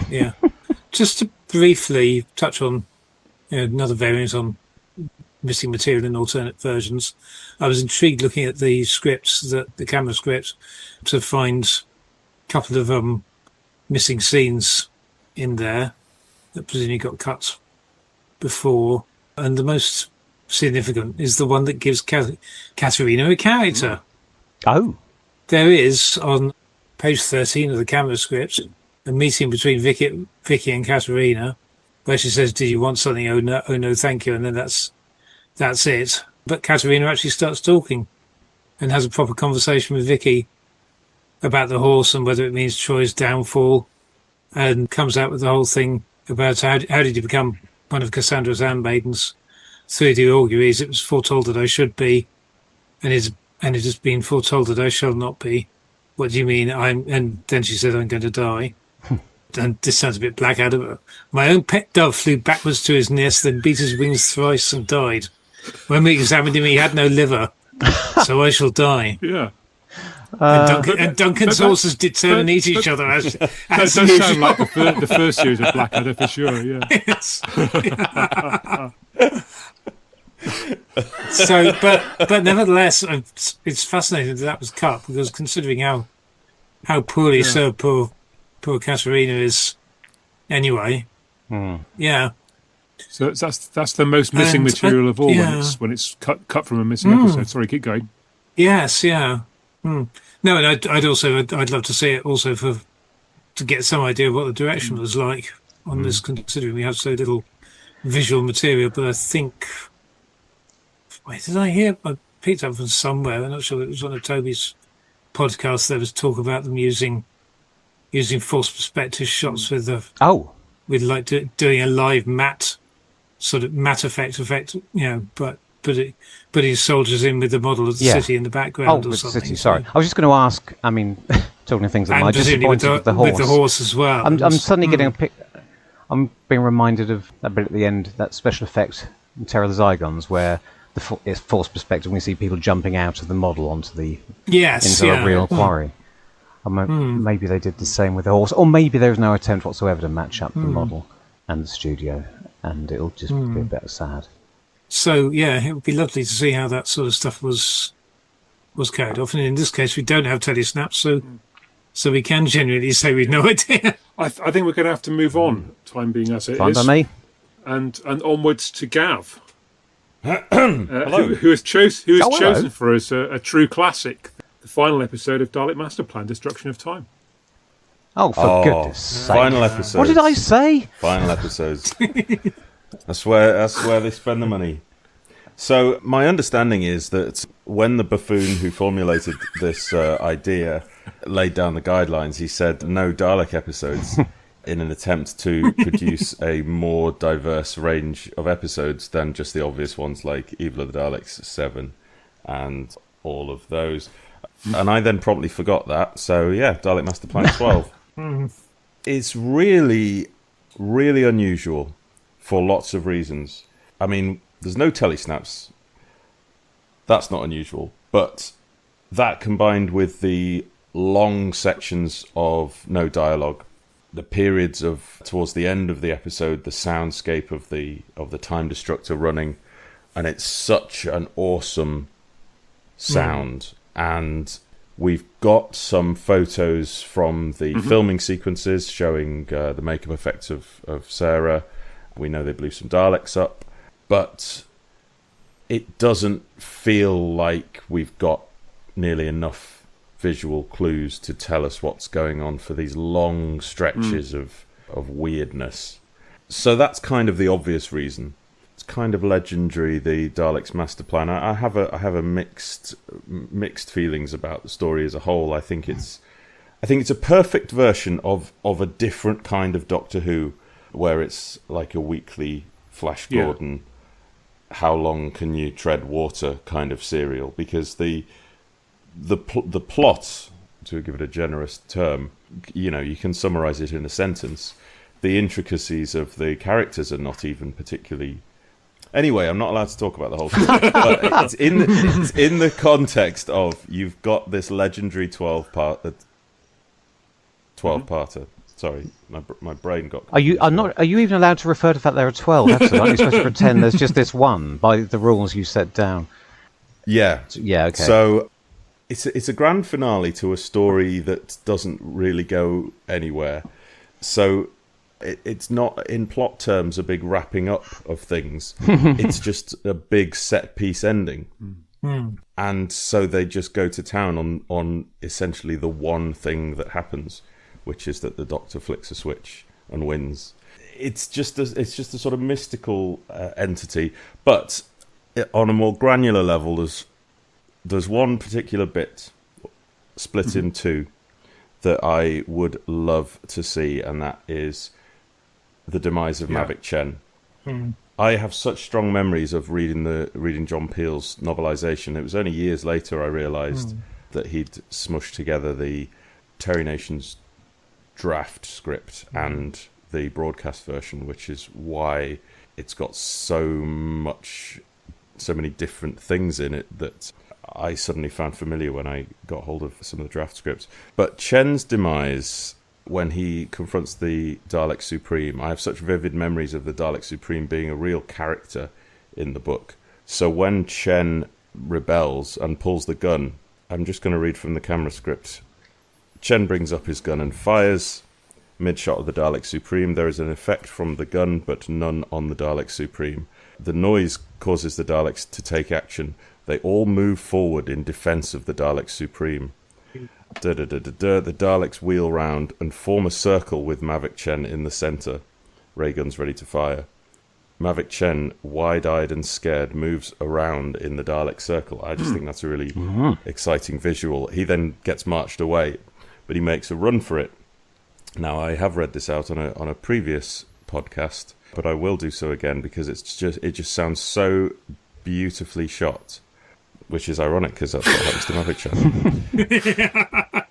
Yeah. Just to briefly touch on another variant on missing material in alternate versions, I was intrigued looking at the scripts, the camera scripts, to find a couple of missing scenes in there that presumably got cut before. And the most significant is the one that gives Katerina a character. Oh, There is, on page 13 of the camera script, a meeting between Vicky and Katerina, where she says, "Did you want something? Oh no, thank you." And then that's it. But Katerina actually starts talking and has a proper conversation with Vicky about the horse and whether it means Troy's downfall, and comes out with the whole thing about how did you become one of Cassandra's handmaidens. Through the auguries, it was foretold that I should be, and it has been foretold that I shall not be. What do you mean? And then she said, "I'm going to die." And this sounds a bit Blackadder, but my own pet dove flew backwards to his nest, then beat his wings thrice and died. When we examined him, he had no liver, so I shall die. Yeah. And Duncan's horses did turn and eat each other. As That does sound like the first series of Blackadder for sure. Yeah. Yes. So, but nevertheless, it's fascinating that was cut, because considering how poorly served poor Katerina is, anyway. Yeah. So that's the most missing And, material of all yeah. when it's cut from a missing episode. Sorry, keep going. Yes. Yeah. No, and I'd love to see it also to get some idea of what the direction was like on this, considering we have so little visual material. But I think, wait, did I hear? I picked up from somewhere. I'm not sure. It was one of Toby's podcasts. There was talk about them using forced perspective shots with like doing a live matte effect, but putting soldiers in with the model of the city in the background or with something. the city. Sorry, I was just going to ask. I mean, talking of things that And might presumably disappoint with the horse. with the horse as well. I'm suddenly getting a pic. I'm being reminded of that bit at the end, that special effect in Terror of the Zygons, where it's forced perspective. We see people jumping out of the model onto the into a real quarry. Maybe they did the same with the horse, or maybe there was no attempt whatsoever to match up the model and the studio, and it'll just be a bit sad. So yeah, it would be lovely to see how that sort of stuff was carried off. And in this case, we don't have telesnaps, so we can genuinely say we've no idea. I think we're going to have to move on. Time being as it Fine is, by me. and onwards to Gav, Hello. who has chosen hello. for us a true classic, the final episode of Dalek Masterplan: Destruction of Time. Oh, for goodness sake! Final episodes. What did I say? Final episodes. That's where they spend the money. So my understanding is that when the buffoon who formulated this idea laid down the guidelines, he said no Dalek episodes in an attempt to produce a more diverse range of episodes than just the obvious ones like Evil of the Daleks 7 and all of those. And I then promptly forgot that. So yeah, Dalek Masterplan 12. It's really, really unusual for lots of reasons. I mean, there's no telesnaps. That's not unusual. But that combined with the long sections of no dialogue, the periods of towards the end of the episode, the soundscape of the Time Destructor running, and it's such an awesome sound. And we've got some photos from the filming sequences showing the makeup effects of Sarah. We know they blew some Daleks up, but it doesn't feel like we've got nearly enough visual clues to tell us what's going on for these long stretches of weirdness. So that's kind of the obvious reason. It's kind of legendary, the Daleks Masterplan. I have a mixed feelings about the story as a whole. I think it's a perfect version of a different kind of Doctor Who, where it's like a weekly Flash Gordon, how long can you tread water kind of serial, because the plot to give it a generous term, you can summarize it in a sentence. The intricacies of the characters are not even particularly... Anyway, I'm not allowed to talk about the whole thing, but it's in the context of you've got this legendary 12-parter. Sorry, my brain got... Are you even allowed to refer to the fact there are 12 episodes? Aren't you supposed to pretend there's just this one by the rules you set down? Yeah. Yeah, okay. So it's a grand finale to a story that doesn't really go anywhere. So it's not, in plot terms, a big wrapping up of things. It's just a big set-piece ending. And so they just go to town on essentially the one thing that happens, which is that the Doctor flicks a switch and wins. It's just a sort of mystical entity. But on a more granular level, there's one particular bit split in two that I would love to see, and that is the demise of Mavic Chen. I have such strong memories of reading John Peel's novelisation. It was only years later I realised that he'd smushed together the Terry Nation's draft script and the broadcast version, which is why it's got so many different things in it that I suddenly found familiar when I got hold of some of the draft scripts. But Chen's demise, when he confronts the Dalek Supreme, I have such vivid memories of the Dalek Supreme being a real character in the book. So when Chen rebels and pulls the gun, I'm just going to read from the camera script. Chen brings up his gun and fires. Mid-shot of the Dalek Supreme, there is an effect from the gun, but none on the Dalek Supreme. The noise causes the Daleks to take action. They all move forward in defense of the Dalek Supreme. The Daleks wheel round and form a circle with Mavic Chen in the centre. Ray guns ready to fire. Mavic Chen, wide-eyed and scared, moves around in the Dalek circle. I just think that's a really exciting visual. He then gets marched away, but he makes a run for it. Now, I have read this out on a previous podcast, but I will do so again because it just sounds so beautifully shot, which is ironic because that's what happens to Mavic Chen.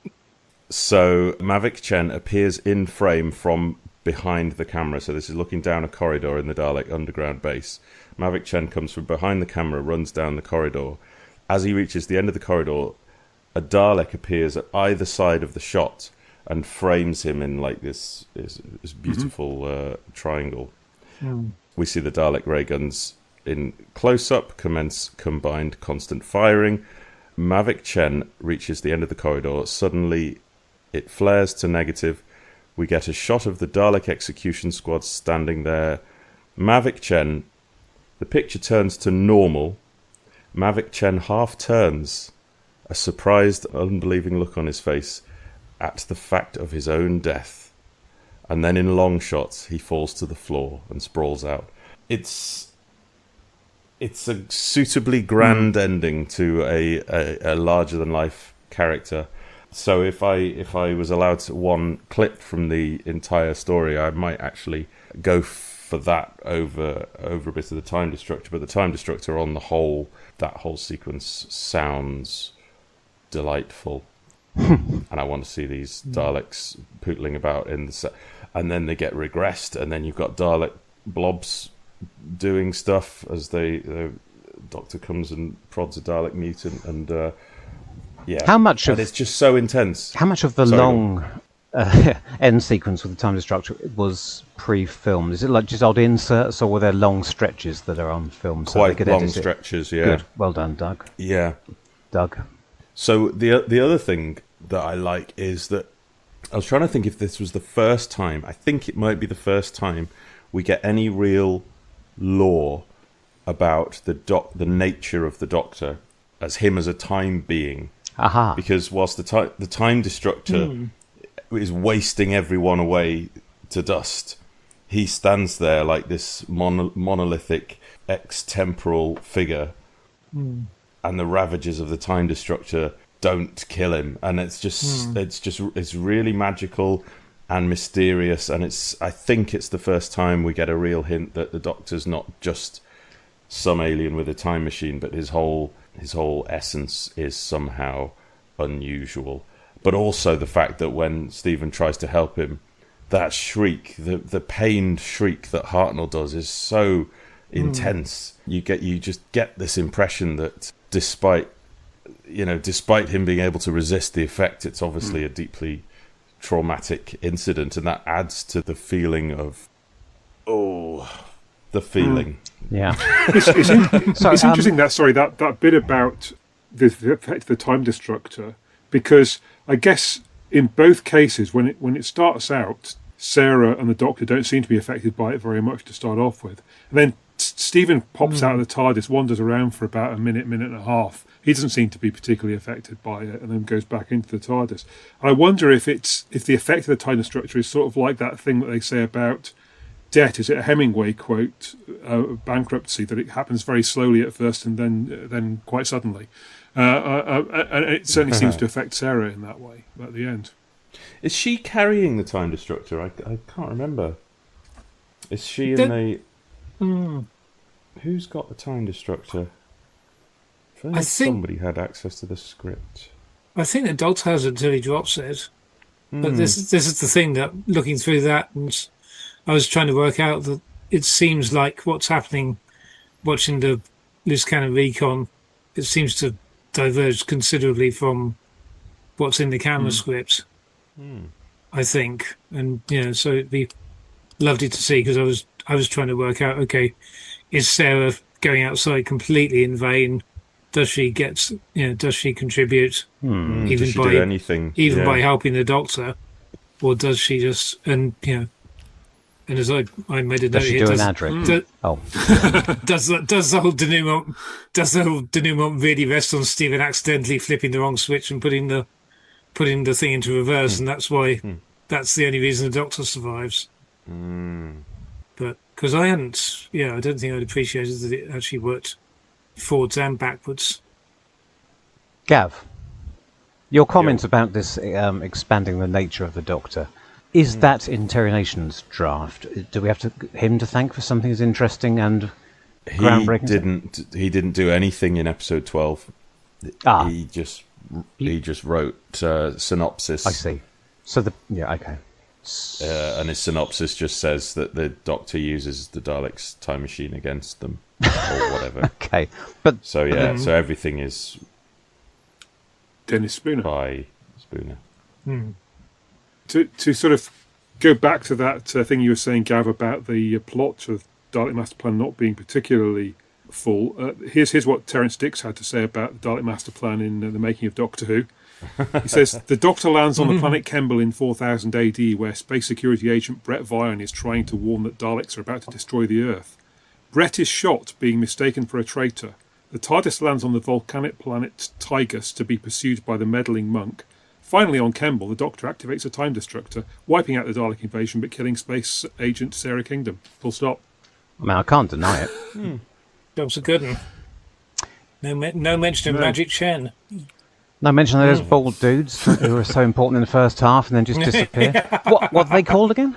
So Mavic Chen appears in frame from behind the camera. So this is looking down a corridor in the Dalek underground base. Mavic Chen comes from behind the camera, runs down the corridor. As he reaches the end of the corridor, a Dalek appears at either side of the shot and frames him in like this beautiful triangle. We see the Dalek ray guns in close-up commence combined constant firing. Mavic Chen reaches the end of the corridor. Suddenly, it flares to negative. We get a shot of the Dalek execution squad standing there. Mavic Chen, the picture turns to normal. Mavic Chen half turns, a surprised, unbelieving look on his face at the fact of his own death. And then in long shots, he falls to the floor and sprawls out. It's a suitably grand ending to a larger-than-life character. So if I was allowed to one clip from the entire story, I might actually go for that over a bit of the Time Destructor. But the Time Destructor on the whole, that whole sequence sounds delightful. And I want to see these Daleks pootling about in the set. And then they get regressed, and then you've got Dalek blobs doing stuff as the Doctor comes and prods a Dalek mutant, and it's just so intense. How much of the long end sequence with the Time Destructor was pre-filmed? Is it like just odd inserts, or were there long stretches that are on film? Quite long stretches, yeah. Good. Well done, Doug. Yeah. Doug. So the other thing that I like is that I was trying to think if this was the first time. I think it might be the first time we get any real lore about the nature of the Doctor as him as a time being. Aha. Because whilst the Time Destructor is wasting everyone away to dust, he stands there like this monolithic ex-temporal figure, and the ravages of the Time Destructor don't kill him, and it's really magical and mysterious, and I think it's the first time we get a real hint that the Doctor's not just some alien with a time machine, but his whole essence is somehow unusual. but also the fact that when Stephen tries to help him, that shriek, the pained shriek that Hartnell does is so intense. You just get this impression that despite him being able to resist the effect, it's obviously a deeply traumatic incident, and that adds to the feeling of the feeling. Yeah. It's interesting that bit about the effect of the time destructor, because I guess in both cases, when it starts out, Sarah and the Doctor don't seem to be affected by it very much to start off with. And then Stephen pops out of the TARDIS, wanders around for about a minute and a half. He doesn't seem to be particularly affected by it, and then goes back into the TARDIS. And I wonder if the effect of the time destructor is sort of like that thing that they say about debt. Is it a Hemingway quote, bankruptcy, that it happens very slowly at first and then quite suddenly? And it certainly seems to affect Sarah in that way at the end. Is she carrying the time destructor? I can't remember. Is she in the... Who's got the time destructor? I think somebody had access to the script. I think the Doctor has it until he drops it. But this is the thing, that looking through that, and I was trying to work out that it seems like what's happening, watching the Loose Cannon Recon, it seems to diverge considerably from what's in the camera script, I think. And, so it'd be lovely to see, because I was trying to work out, okay, is Sarah going outside completely in vain? Does she does she contribute does she do anything? Even by helping the Doctor? Or does she just, and as I made a note here, does the whole denouement really rest on Stephen accidentally flipping the wrong switch and putting the thing into reverse, and that's why that's the only reason the Doctor survives. But because I don't think I'd appreciated that it actually worked forwards and backwards. Gav, your comment about this expanding the nature of the Doctor, is that in Terry Nation's draft? Do we have him to thank for something as interesting and groundbreaking? He didn't do anything in episode 12. He just wrote synopsis. I see. So okay. And his synopsis just says that the Doctor uses the Daleks' time machine against them, or whatever. Okay, but so everything is Dennis Spooner by Spooner. To sort of go back to that thing you were saying, Gav, about the plot of Dalek Masterplan not being particularly full. Here's what Terence Dix had to say about the Dalek Masterplan in the making of Doctor Who. He says, the Doctor lands on the planet Kemble in 4000 AD, where space security agent Brett Vion is trying to warn that Daleks are about to destroy the Earth. Brett is shot, being mistaken for a traitor. The TARDIS lands on the volcanic planet Tygus to be pursued by the meddling monk. Finally, on Kemble, the Doctor activates a time destructor, wiping out the Dalek invasion but killing space agent Sarah Kingdom. Full stop. I mean, I can't deny it. That was a good one. No mention of Magic Chen. No mention of those bald dudes who were so important in the first half and then just disappear. What are they called again?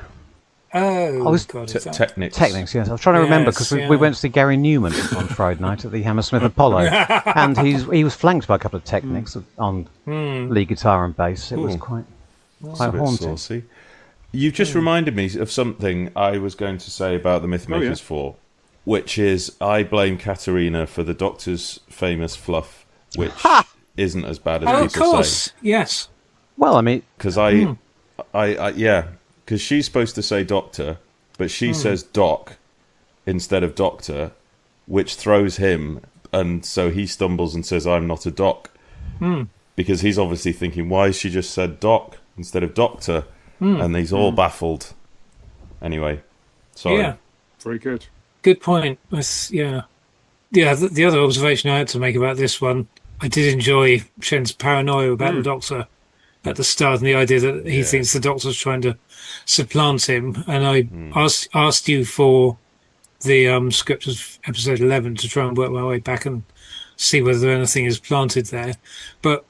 Technics. Technics, yes. I was trying to remember, because we went to see Gary Newman on Friday night at the Hammersmith Apollo, and he was flanked by a couple of Technics on lead guitar and bass. It was quite haunting. Saucy. You've just reminded me of something I was going to say about the Mythmakers 4, which is I blame Katerina for the Doctor's famous fluff, which isn't as bad as people say. Of course, yes. Well, I mean... Because because she's supposed to say Doctor, but she says Doc instead of Doctor, which throws him, and so he stumbles and says, I'm not a Doc. Because he's obviously thinking, why has she just said Doc instead of Doctor? And he's all baffled. Anyway, sorry. Yeah. Very good. Good point. The other observation I had to make about this one, I did enjoy Shen's paranoia about the Doctor at the start, and the idea that he thinks the Doctor's trying to supplant him. And I asked you for the script of episode 11 to try and work my way back and see whether anything is planted there. But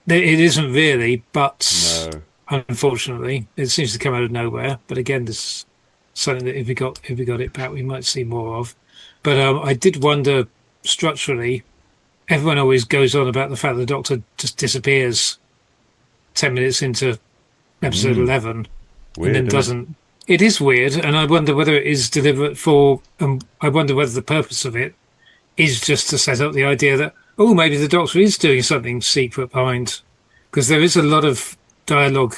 it isn't really, but unfortunately, it seems to come out of nowhere. But again, this is something that if we got it back, we might see more of. But I did wonder, structurally, everyone always goes on about the fact that the Doctor just disappears 10 minutes into episode 11, Weird, and then isn't doesn't. It is weird, and I wonder whether it is deliberate for. I wonder whether the purpose of it is just to set up the idea that maybe the Doctor is doing something secret behind, because there is a lot of dialogue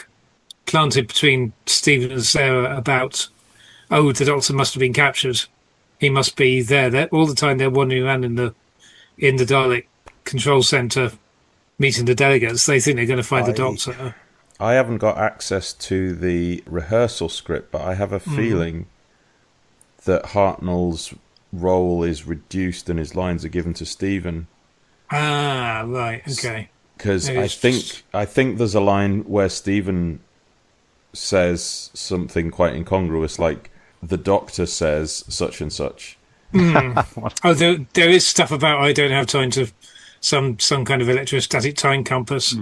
planted between Stephen and Sarah about, the Doctor must have been captured. He must be there. All the time they're wandering around in the Dalek control center, meeting the delegates. They think they're going to find the Doctor. I haven't got access to the rehearsal script, but I have a feeling that Hartnell's role is reduced and his lines are given to Stephen. Ah, right, okay. Because I think there's a line where Stephen says something quite incongruous, like the Doctor says such and such. There is stuff about I don't have time to some kind of electrostatic time compass.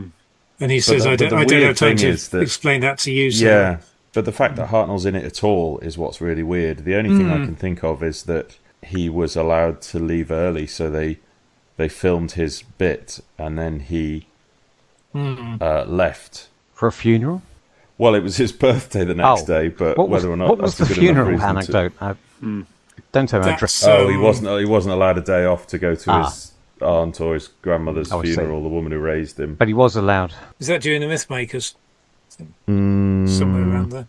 And he says, I don't have time to explain that to you. So. Yeah, but the fact that Hartnell's in it at all is what's really weird. The only thing I can think of is that he was allowed to leave early, so they filmed his bit, and then he left. For a funeral? Well, it was his birthday the next day, but whether or not what was that's the a good enough funeral reason anecdote? Don't tell me. he wasn't allowed a day off to go to his aunt or his grandmother's funeral, the woman who raised him. But he was allowed. Is that during the Mythmakers? Somewhere around there.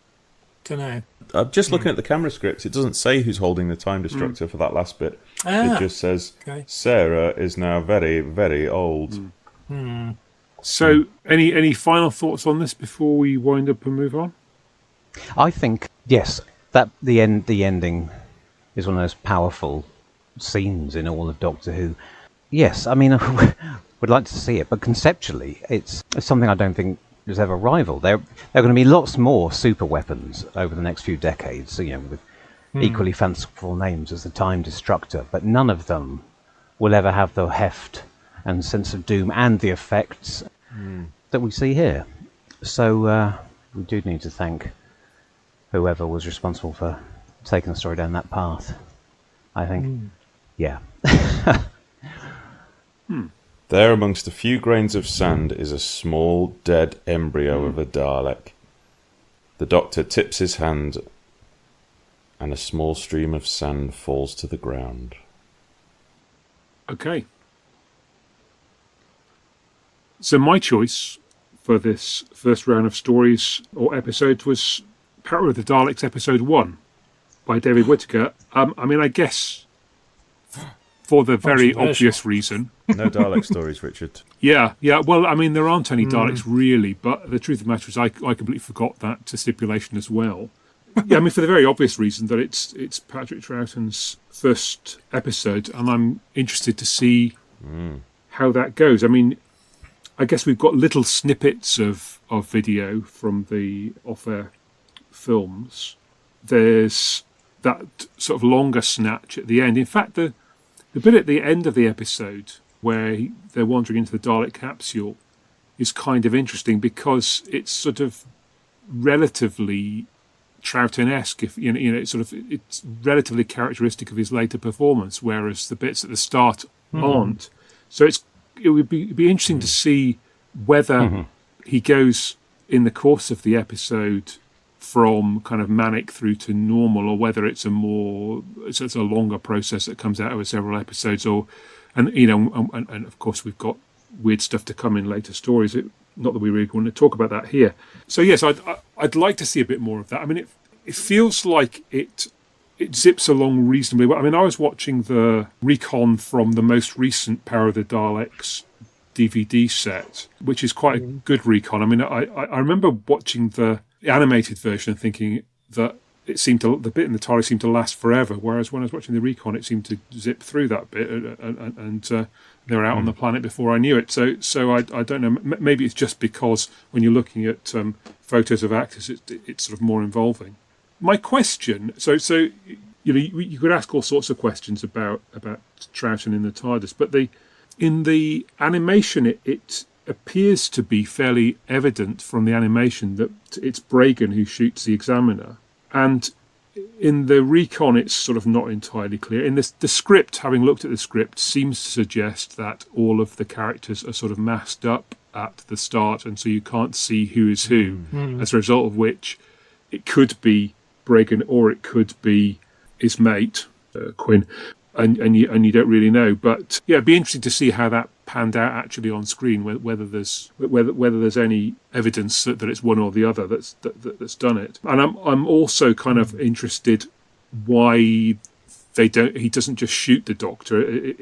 Don't know. I'm just looking at the camera scripts. It doesn't say who's holding the time destructor for that last bit. It just says, Sarah is now very, very old. So, any final thoughts on this before we wind up and move on? I think, yes, that the ending is one of those powerful scenes in all of Doctor Who. Yes, I mean, I would like to see it, but conceptually, it's something I don't think has ever rivaled. There are going to be lots more super weapons over the next few decades, with equally fanciful names as the Time Destructor, but none of them will ever have the heft and sense of doom and the effects that we see here. So we do need to thank whoever was responsible for taking the story down that path, I think. Yeah. There amongst a few grains of sand is a small dead embryo of a Dalek. The Doctor tips his hand and a small stream of sand falls to the ground. Okay. So my choice for this first round of stories or episodes was Power of the Daleks episode 1 by David Whittaker. I guess for the very obvious reason. No Dalek stories, Richard. Yeah. Well, there aren't any Daleks really, but the truth of the matter is I completely forgot that stipulation as well. Yeah, for the very obvious reason that it's Patrick Troughton's first episode, and I'm interested to see how that goes. I guess we've got little snippets of video from the off-air films. There's that sort of longer snatch at the end. In fact, the bit at the end of the episode where they're wandering into the Dalek capsule is kind of interesting because it's sort of relatively Troughton-esque. It's relatively characteristic of his later performance, whereas the bits at the start aren't. So it would be interesting to see whether he goes in the course of the episode from kind of manic through to normal, or whether it's a longer process that comes out over several episodes, and of course we've got weird stuff to come in later stories. Not that we really want to talk about that here. So yes, I'd like to see a bit more of that. It feels like it zips along reasonably well. I was watching the recon from the most recent Power of the Daleks DVD set, which is quite a good recon. I remember watching the animated version and thinking that the bit in the TARDIS seemed to last forever, whereas when I was watching the recon, it seemed to zip through that bit, and they were out on the planet before I knew it. So I don't know. Maybe it's just because when you're looking at photos of actors, it's sort of more involving. My question, you could ask all sorts of questions about Troughton in the TARDIS, but in the animation, it appears to be fairly evident from the animation that it's Bragan who shoots the Examiner. And in the recon, it's sort of not entirely clear. In the script, having looked at the script, seems to suggest that all of the characters are sort of masked up at the start, and so you can't see who is who. As a result of which, it could be Bregan or it could be his mate, Quinn, and you don't really know. But yeah, it'd be interesting to see how that panned out actually on screen, whether there's any evidence that it's one or the other that's done it. And I'm also kind of interested why he doesn't just shoot the Doctor.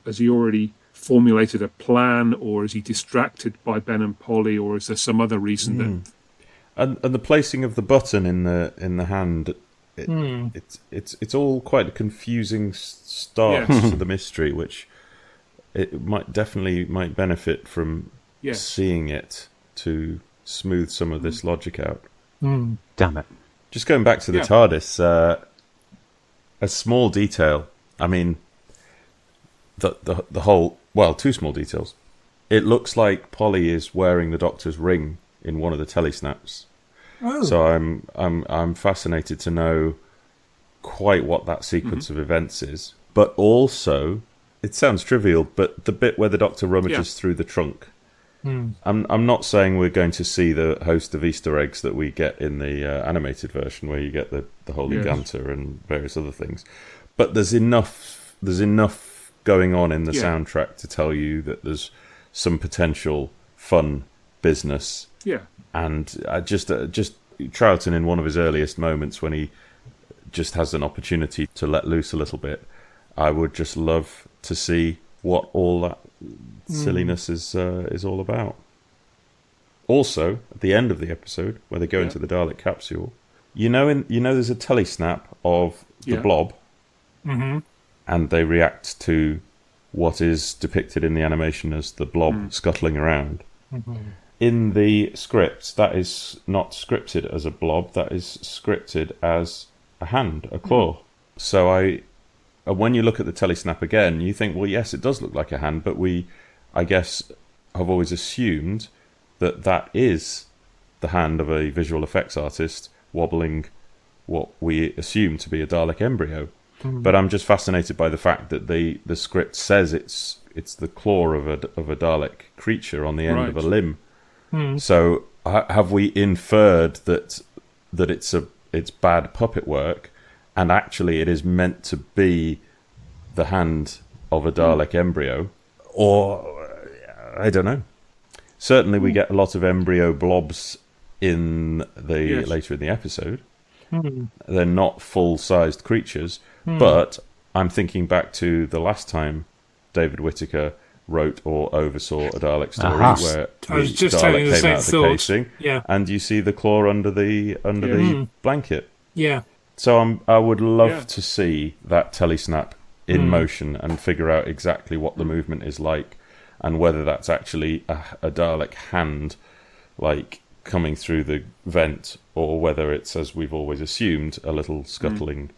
Has he already formulated a plan, or is he distracted by Ben and Polly, or is there some other reason that? And the placing of the button in the hand, it's all quite a confusing start to the mystery, which it might benefit from seeing it to smooth some of this logic out. Damn it! Just going back to the TARDIS, a small detail. I mean, the whole, well, two small details. It looks like Polly is wearing the Doctor's ring in one of the telesnaps. Oh. So I'm fascinated to know quite what that sequence of events is. But also, it sounds trivial, but the bit where the Doctor rummages through the trunk. I'm not saying we're going to see the host of Easter eggs that we get in the animated version, where you get the Holy Ganta and various other things. But there's enough going on in the soundtrack to tell you that there's some potential fun business. Yeah. And just Troughton, in one of his earliest moments when he just has an opportunity to let loose a little bit, I would just love to see what all that silliness is all about. Also, at the end of the episode, where they go into the Dalek capsule, there's a telesnap of the blob, and they react to what is depicted in the animation as the blob scuttling around. In the script, that is not scripted as a blob, that is scripted as a hand, a claw. So when you look at the telesnap again, you think, well, yes, it does look like a hand, but we, I guess, have always assumed that is the hand of a visual effects artist wobbling what we assume to be a Dalek embryo. But I'm just fascinated by the fact that the script says it's the claw of a Dalek creature on the end of a limb. So have we inferred that it's bad puppet work, and actually it is meant to be the hand of a Dalek embryo? Or I don't know. Certainly we get a lot of embryo blobs in later in the episode. They're not full-sized creatures, but I'm thinking back to the last time David Whittaker wrote or oversaw a Dalek story where I was just Dalek having the came same out of the thought. casing, and you see the claw under the blanket. Yeah. So I would love to see that telesnap in motion and figure out exactly what the movement is like, and whether that's actually a Dalek hand, like coming through the vent, or whether it's, as we've always assumed, a little scuttling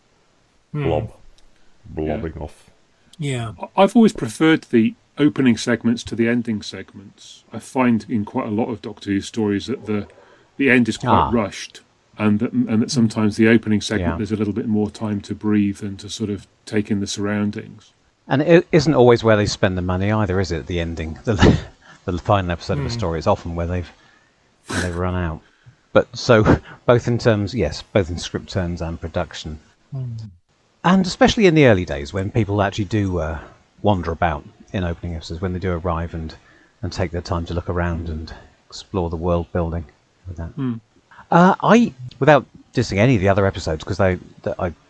blobbing off. Yeah. I've always preferred the opening segments to the ending segments. I find in quite a lot of Doctor Who stories that the end is quite rushed, and that sometimes the opening segment there's a little bit more time to breathe and to sort of take in the surroundings. And it isn't always where they spend the money either, is it? The ending, the final episode of a story is often where they've run out. But so both in script terms and production, and especially in the early days when people actually do wander about in opening episodes, when they do arrive and take their time to look around and explore the world building with that. I, without dissing any of the other episodes, because I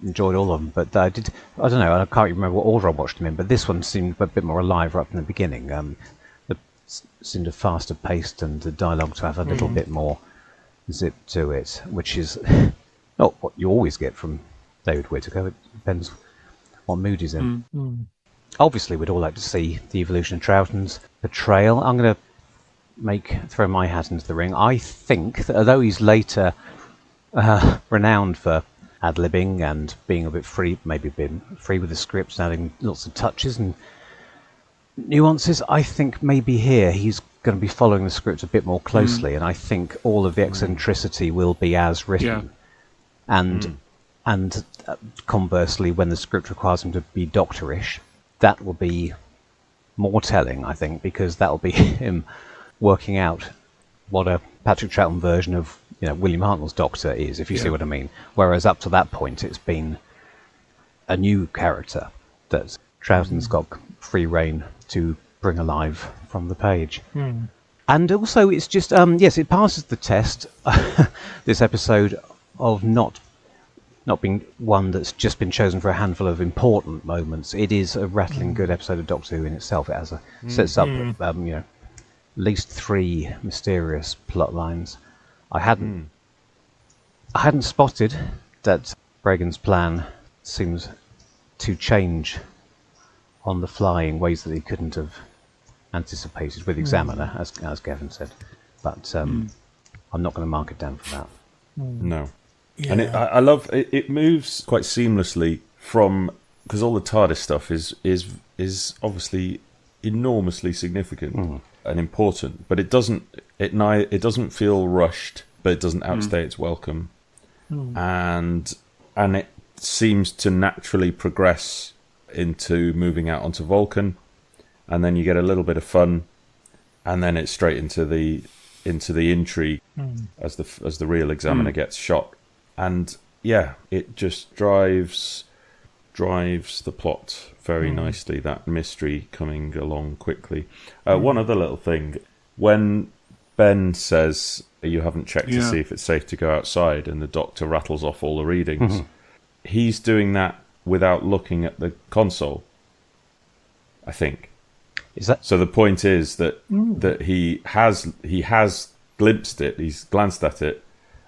enjoyed all of them, but I don't know, I can't remember what order I watched them in, but this one seemed a bit more alive right from the beginning. It seemed faster paced, and the dialogue to have a little bit more zip to it, which is not what you always get from David Whittaker. It depends what mood he's in. Obviously, we'd all like to see the evolution of Troughton's portrayal. I'm going to throw my hat into the ring. I think that although he's later renowned for ad-libbing and being a bit free, maybe a bit free with the scripts, adding lots of touches and nuances, I think maybe here he's going to be following the script a bit more closely, and I think all of the eccentricity will be as written. And conversely, when the script requires him to be doctorish, that will be more telling, I think, because that will be him working out what a Patrick Troughton version of William Hartnell's Doctor is, if you see what I mean. Whereas up to that point, it's been a new character that Troughton's got free reign to bring alive from the page. And also, it's just yes, it passes the test. This episode of not being one that's just been chosen for a handful of important moments. It is a rattling good episode of Doctor Who in itself. It has sets up at least 3 mysterious plot lines. I hadn't spotted that Bragan's plan seems to change on the fly in ways that he couldn't have anticipated with Examiner, as Gavin said. But I'm not going to mark it down for that. No. Yeah. And I love it. It moves quite seamlessly from, because all the TARDIS stuff is obviously enormously significant and important, but it doesn't feel rushed, but it doesn't outstay its welcome, and it seems to naturally progress into moving out onto Vulcan, and then you get a little bit of fun, and then it's straight into the intrigue as the real Examiner gets shot. And yeah, it just drives the plot very nicely, that mystery coming along quickly. One other little thing, when Ben says you haven't checked to see if it's safe to go outside, and the Doctor rattles off all the readings, he's doing that without looking at the console, I think. Is that so? The point is that he has glimpsed it, he's glanced at it,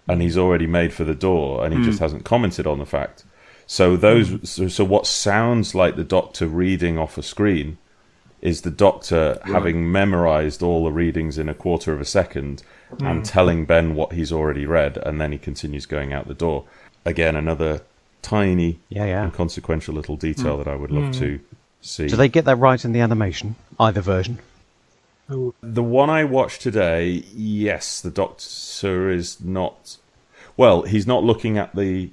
and he's already made for the door, and he just hasn't commented on the fact. So so what sounds like the Doctor reading off a screen is the Doctor having memorized all the readings in a quarter of a second and telling Ben what he's already read, and then he continues going out the door. Again, another tiny inconsequential little detail that I would love to see. Do they get that right in the animation? Either version? The one I watched today, yes, the Doctor is not... Well, he's not looking at the...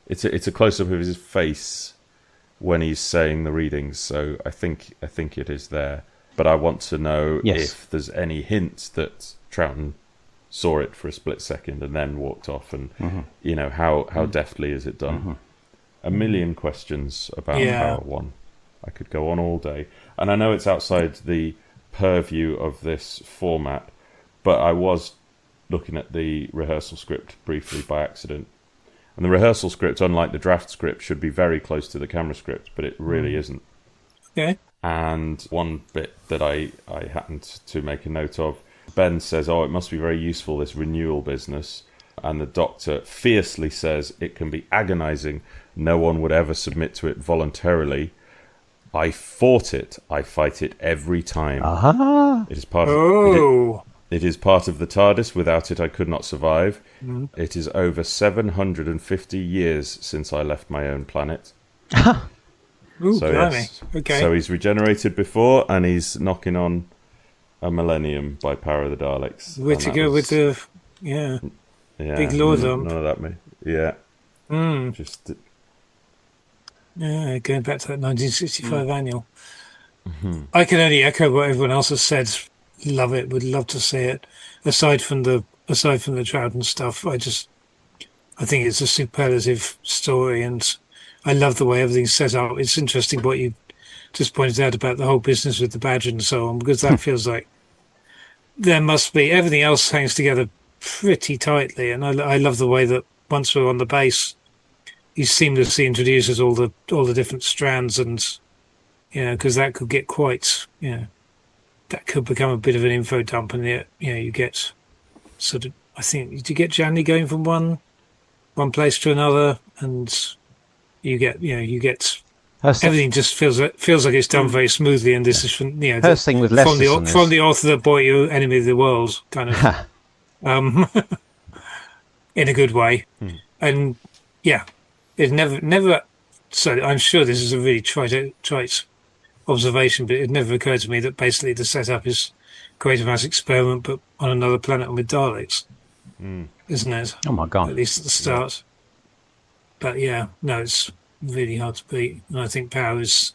It's a close-up of his face when he's saying the readings, so I think it is there. But I want to know if there's any hint that Troughton saw it for a split second and then walked off, and how deftly is it done? A million questions about Power 1. I could go on all day. And I know it's outside the purview of this format, but I was looking at the rehearsal script briefly by accident, and the rehearsal script, unlike the draft script, should be very close to the camera script, but it really isn't. Okay. And one bit that I happened to make a note of, Ben says, it must be very useful, this renewal business, and the Doctor fiercely says it can be agonizing, no one would ever submit to it voluntarily. I fought it. I fight it every time. It is part of it is part of the TARDIS. Without it, I could not survive. It is over 750 years since I left my own planet. Ooh, so yes. Okay. So he's regenerated before, and he's knocking on a millennium by Power of the Daleks. Where to go with the big lord None of that, mate. Yeah. Just. Yeah, going back to that 1965 annual. I can only echo what everyone else has said. Love it. Would love to see it. Aside from the Troughton stuff, I think it's a superlative story, and I love the way everything's set up. It's interesting what you just pointed out about the whole business with the badge and so on, because that feels like there must be, everything else hangs together pretty tightly, and I love the way that once we're on the base, he seamlessly introduces all the different strands, and because that could get quite that could become a bit of an info dump, and you get sort of, I think, you get Janley going from one place to another, and you get everything just feels like it's done very smoothly, and this is from her thing with from the author that bought you Enemy of the World kind of in a good way, and it never. So I'm sure this is a really trite observation, but it never occurred to me that basically the setup is Creative Mass Experiment, but on another planet and with Daleks, isn't it? Oh my god! At least at the start. But it's really hard to beat, and I think Power is,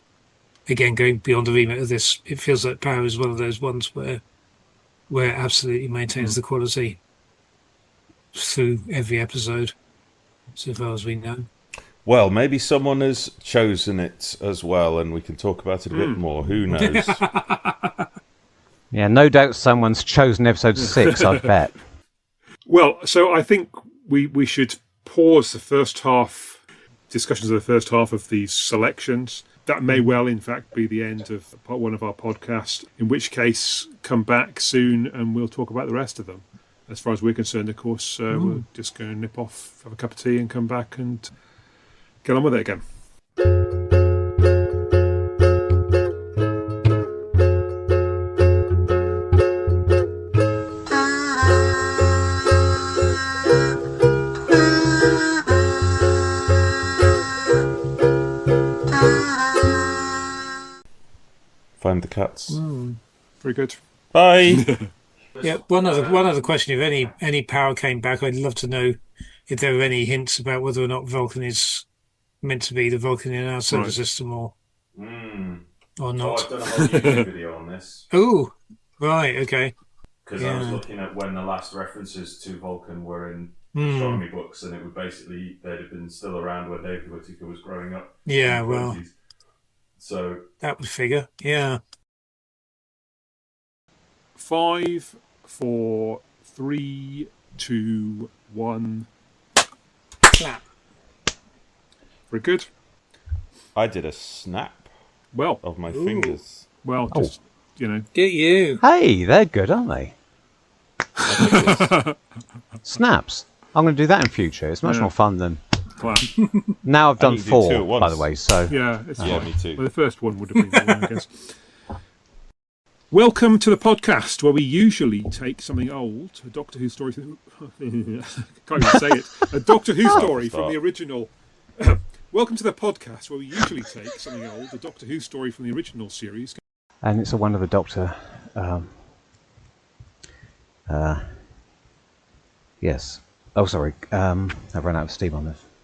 again, going beyond the remit of this. It feels like Power is one of those ones where where it absolutely maintains the quality through every episode, so far as we know. Well, maybe someone has chosen it as well, and we can talk about it a bit more. Who knows? Yeah, no doubt someone's chosen episode 6, I bet. Well, so I think we should pause the first half, discussions of the first half of these selections. That may well, in fact, be the end of part one of our podcast, in which case, come back soon and we'll talk about the rest of them. As far as we're concerned, of course, we're just going to nip off, have a cup of tea and come back and get on with it again. Find the cats. Very good. Bye. Yeah, one other question: if any power came back, I'd love to know if there were any hints about whether or not Vulcan is meant to be the Vulcan in our solar system or not. Oh, I've done a whole YouTube video on this. Oh, right, okay. Because I was looking at when the last references to Vulcan were in astronomy books, and it would basically, they'd have been still around when David Whittaker was growing up. Yeah, well, 20s. So that would figure, yeah. 5, 4, 3, 2, 1. Clap. Very good. I did a snap Well, of my fingers. well, just, Get you. Hey, they're good, aren't they? Snaps. I'm going to do that in future. It's much more fun than... clap. Now I've done you can do 2 at 4, once. by the way, so... Yeah, it's Yeah, fine. me too. Well, the first one would have been the one, I guess. Welcome to the podcast where we usually take something old, a Doctor Who story. Can't even say it. A Doctor Who story from the original. Welcome to the podcast where we usually take something old, a Doctor Who story from the original series. And it's a one of the Doctor... yes. Oh, sorry. I've run out of steam on this.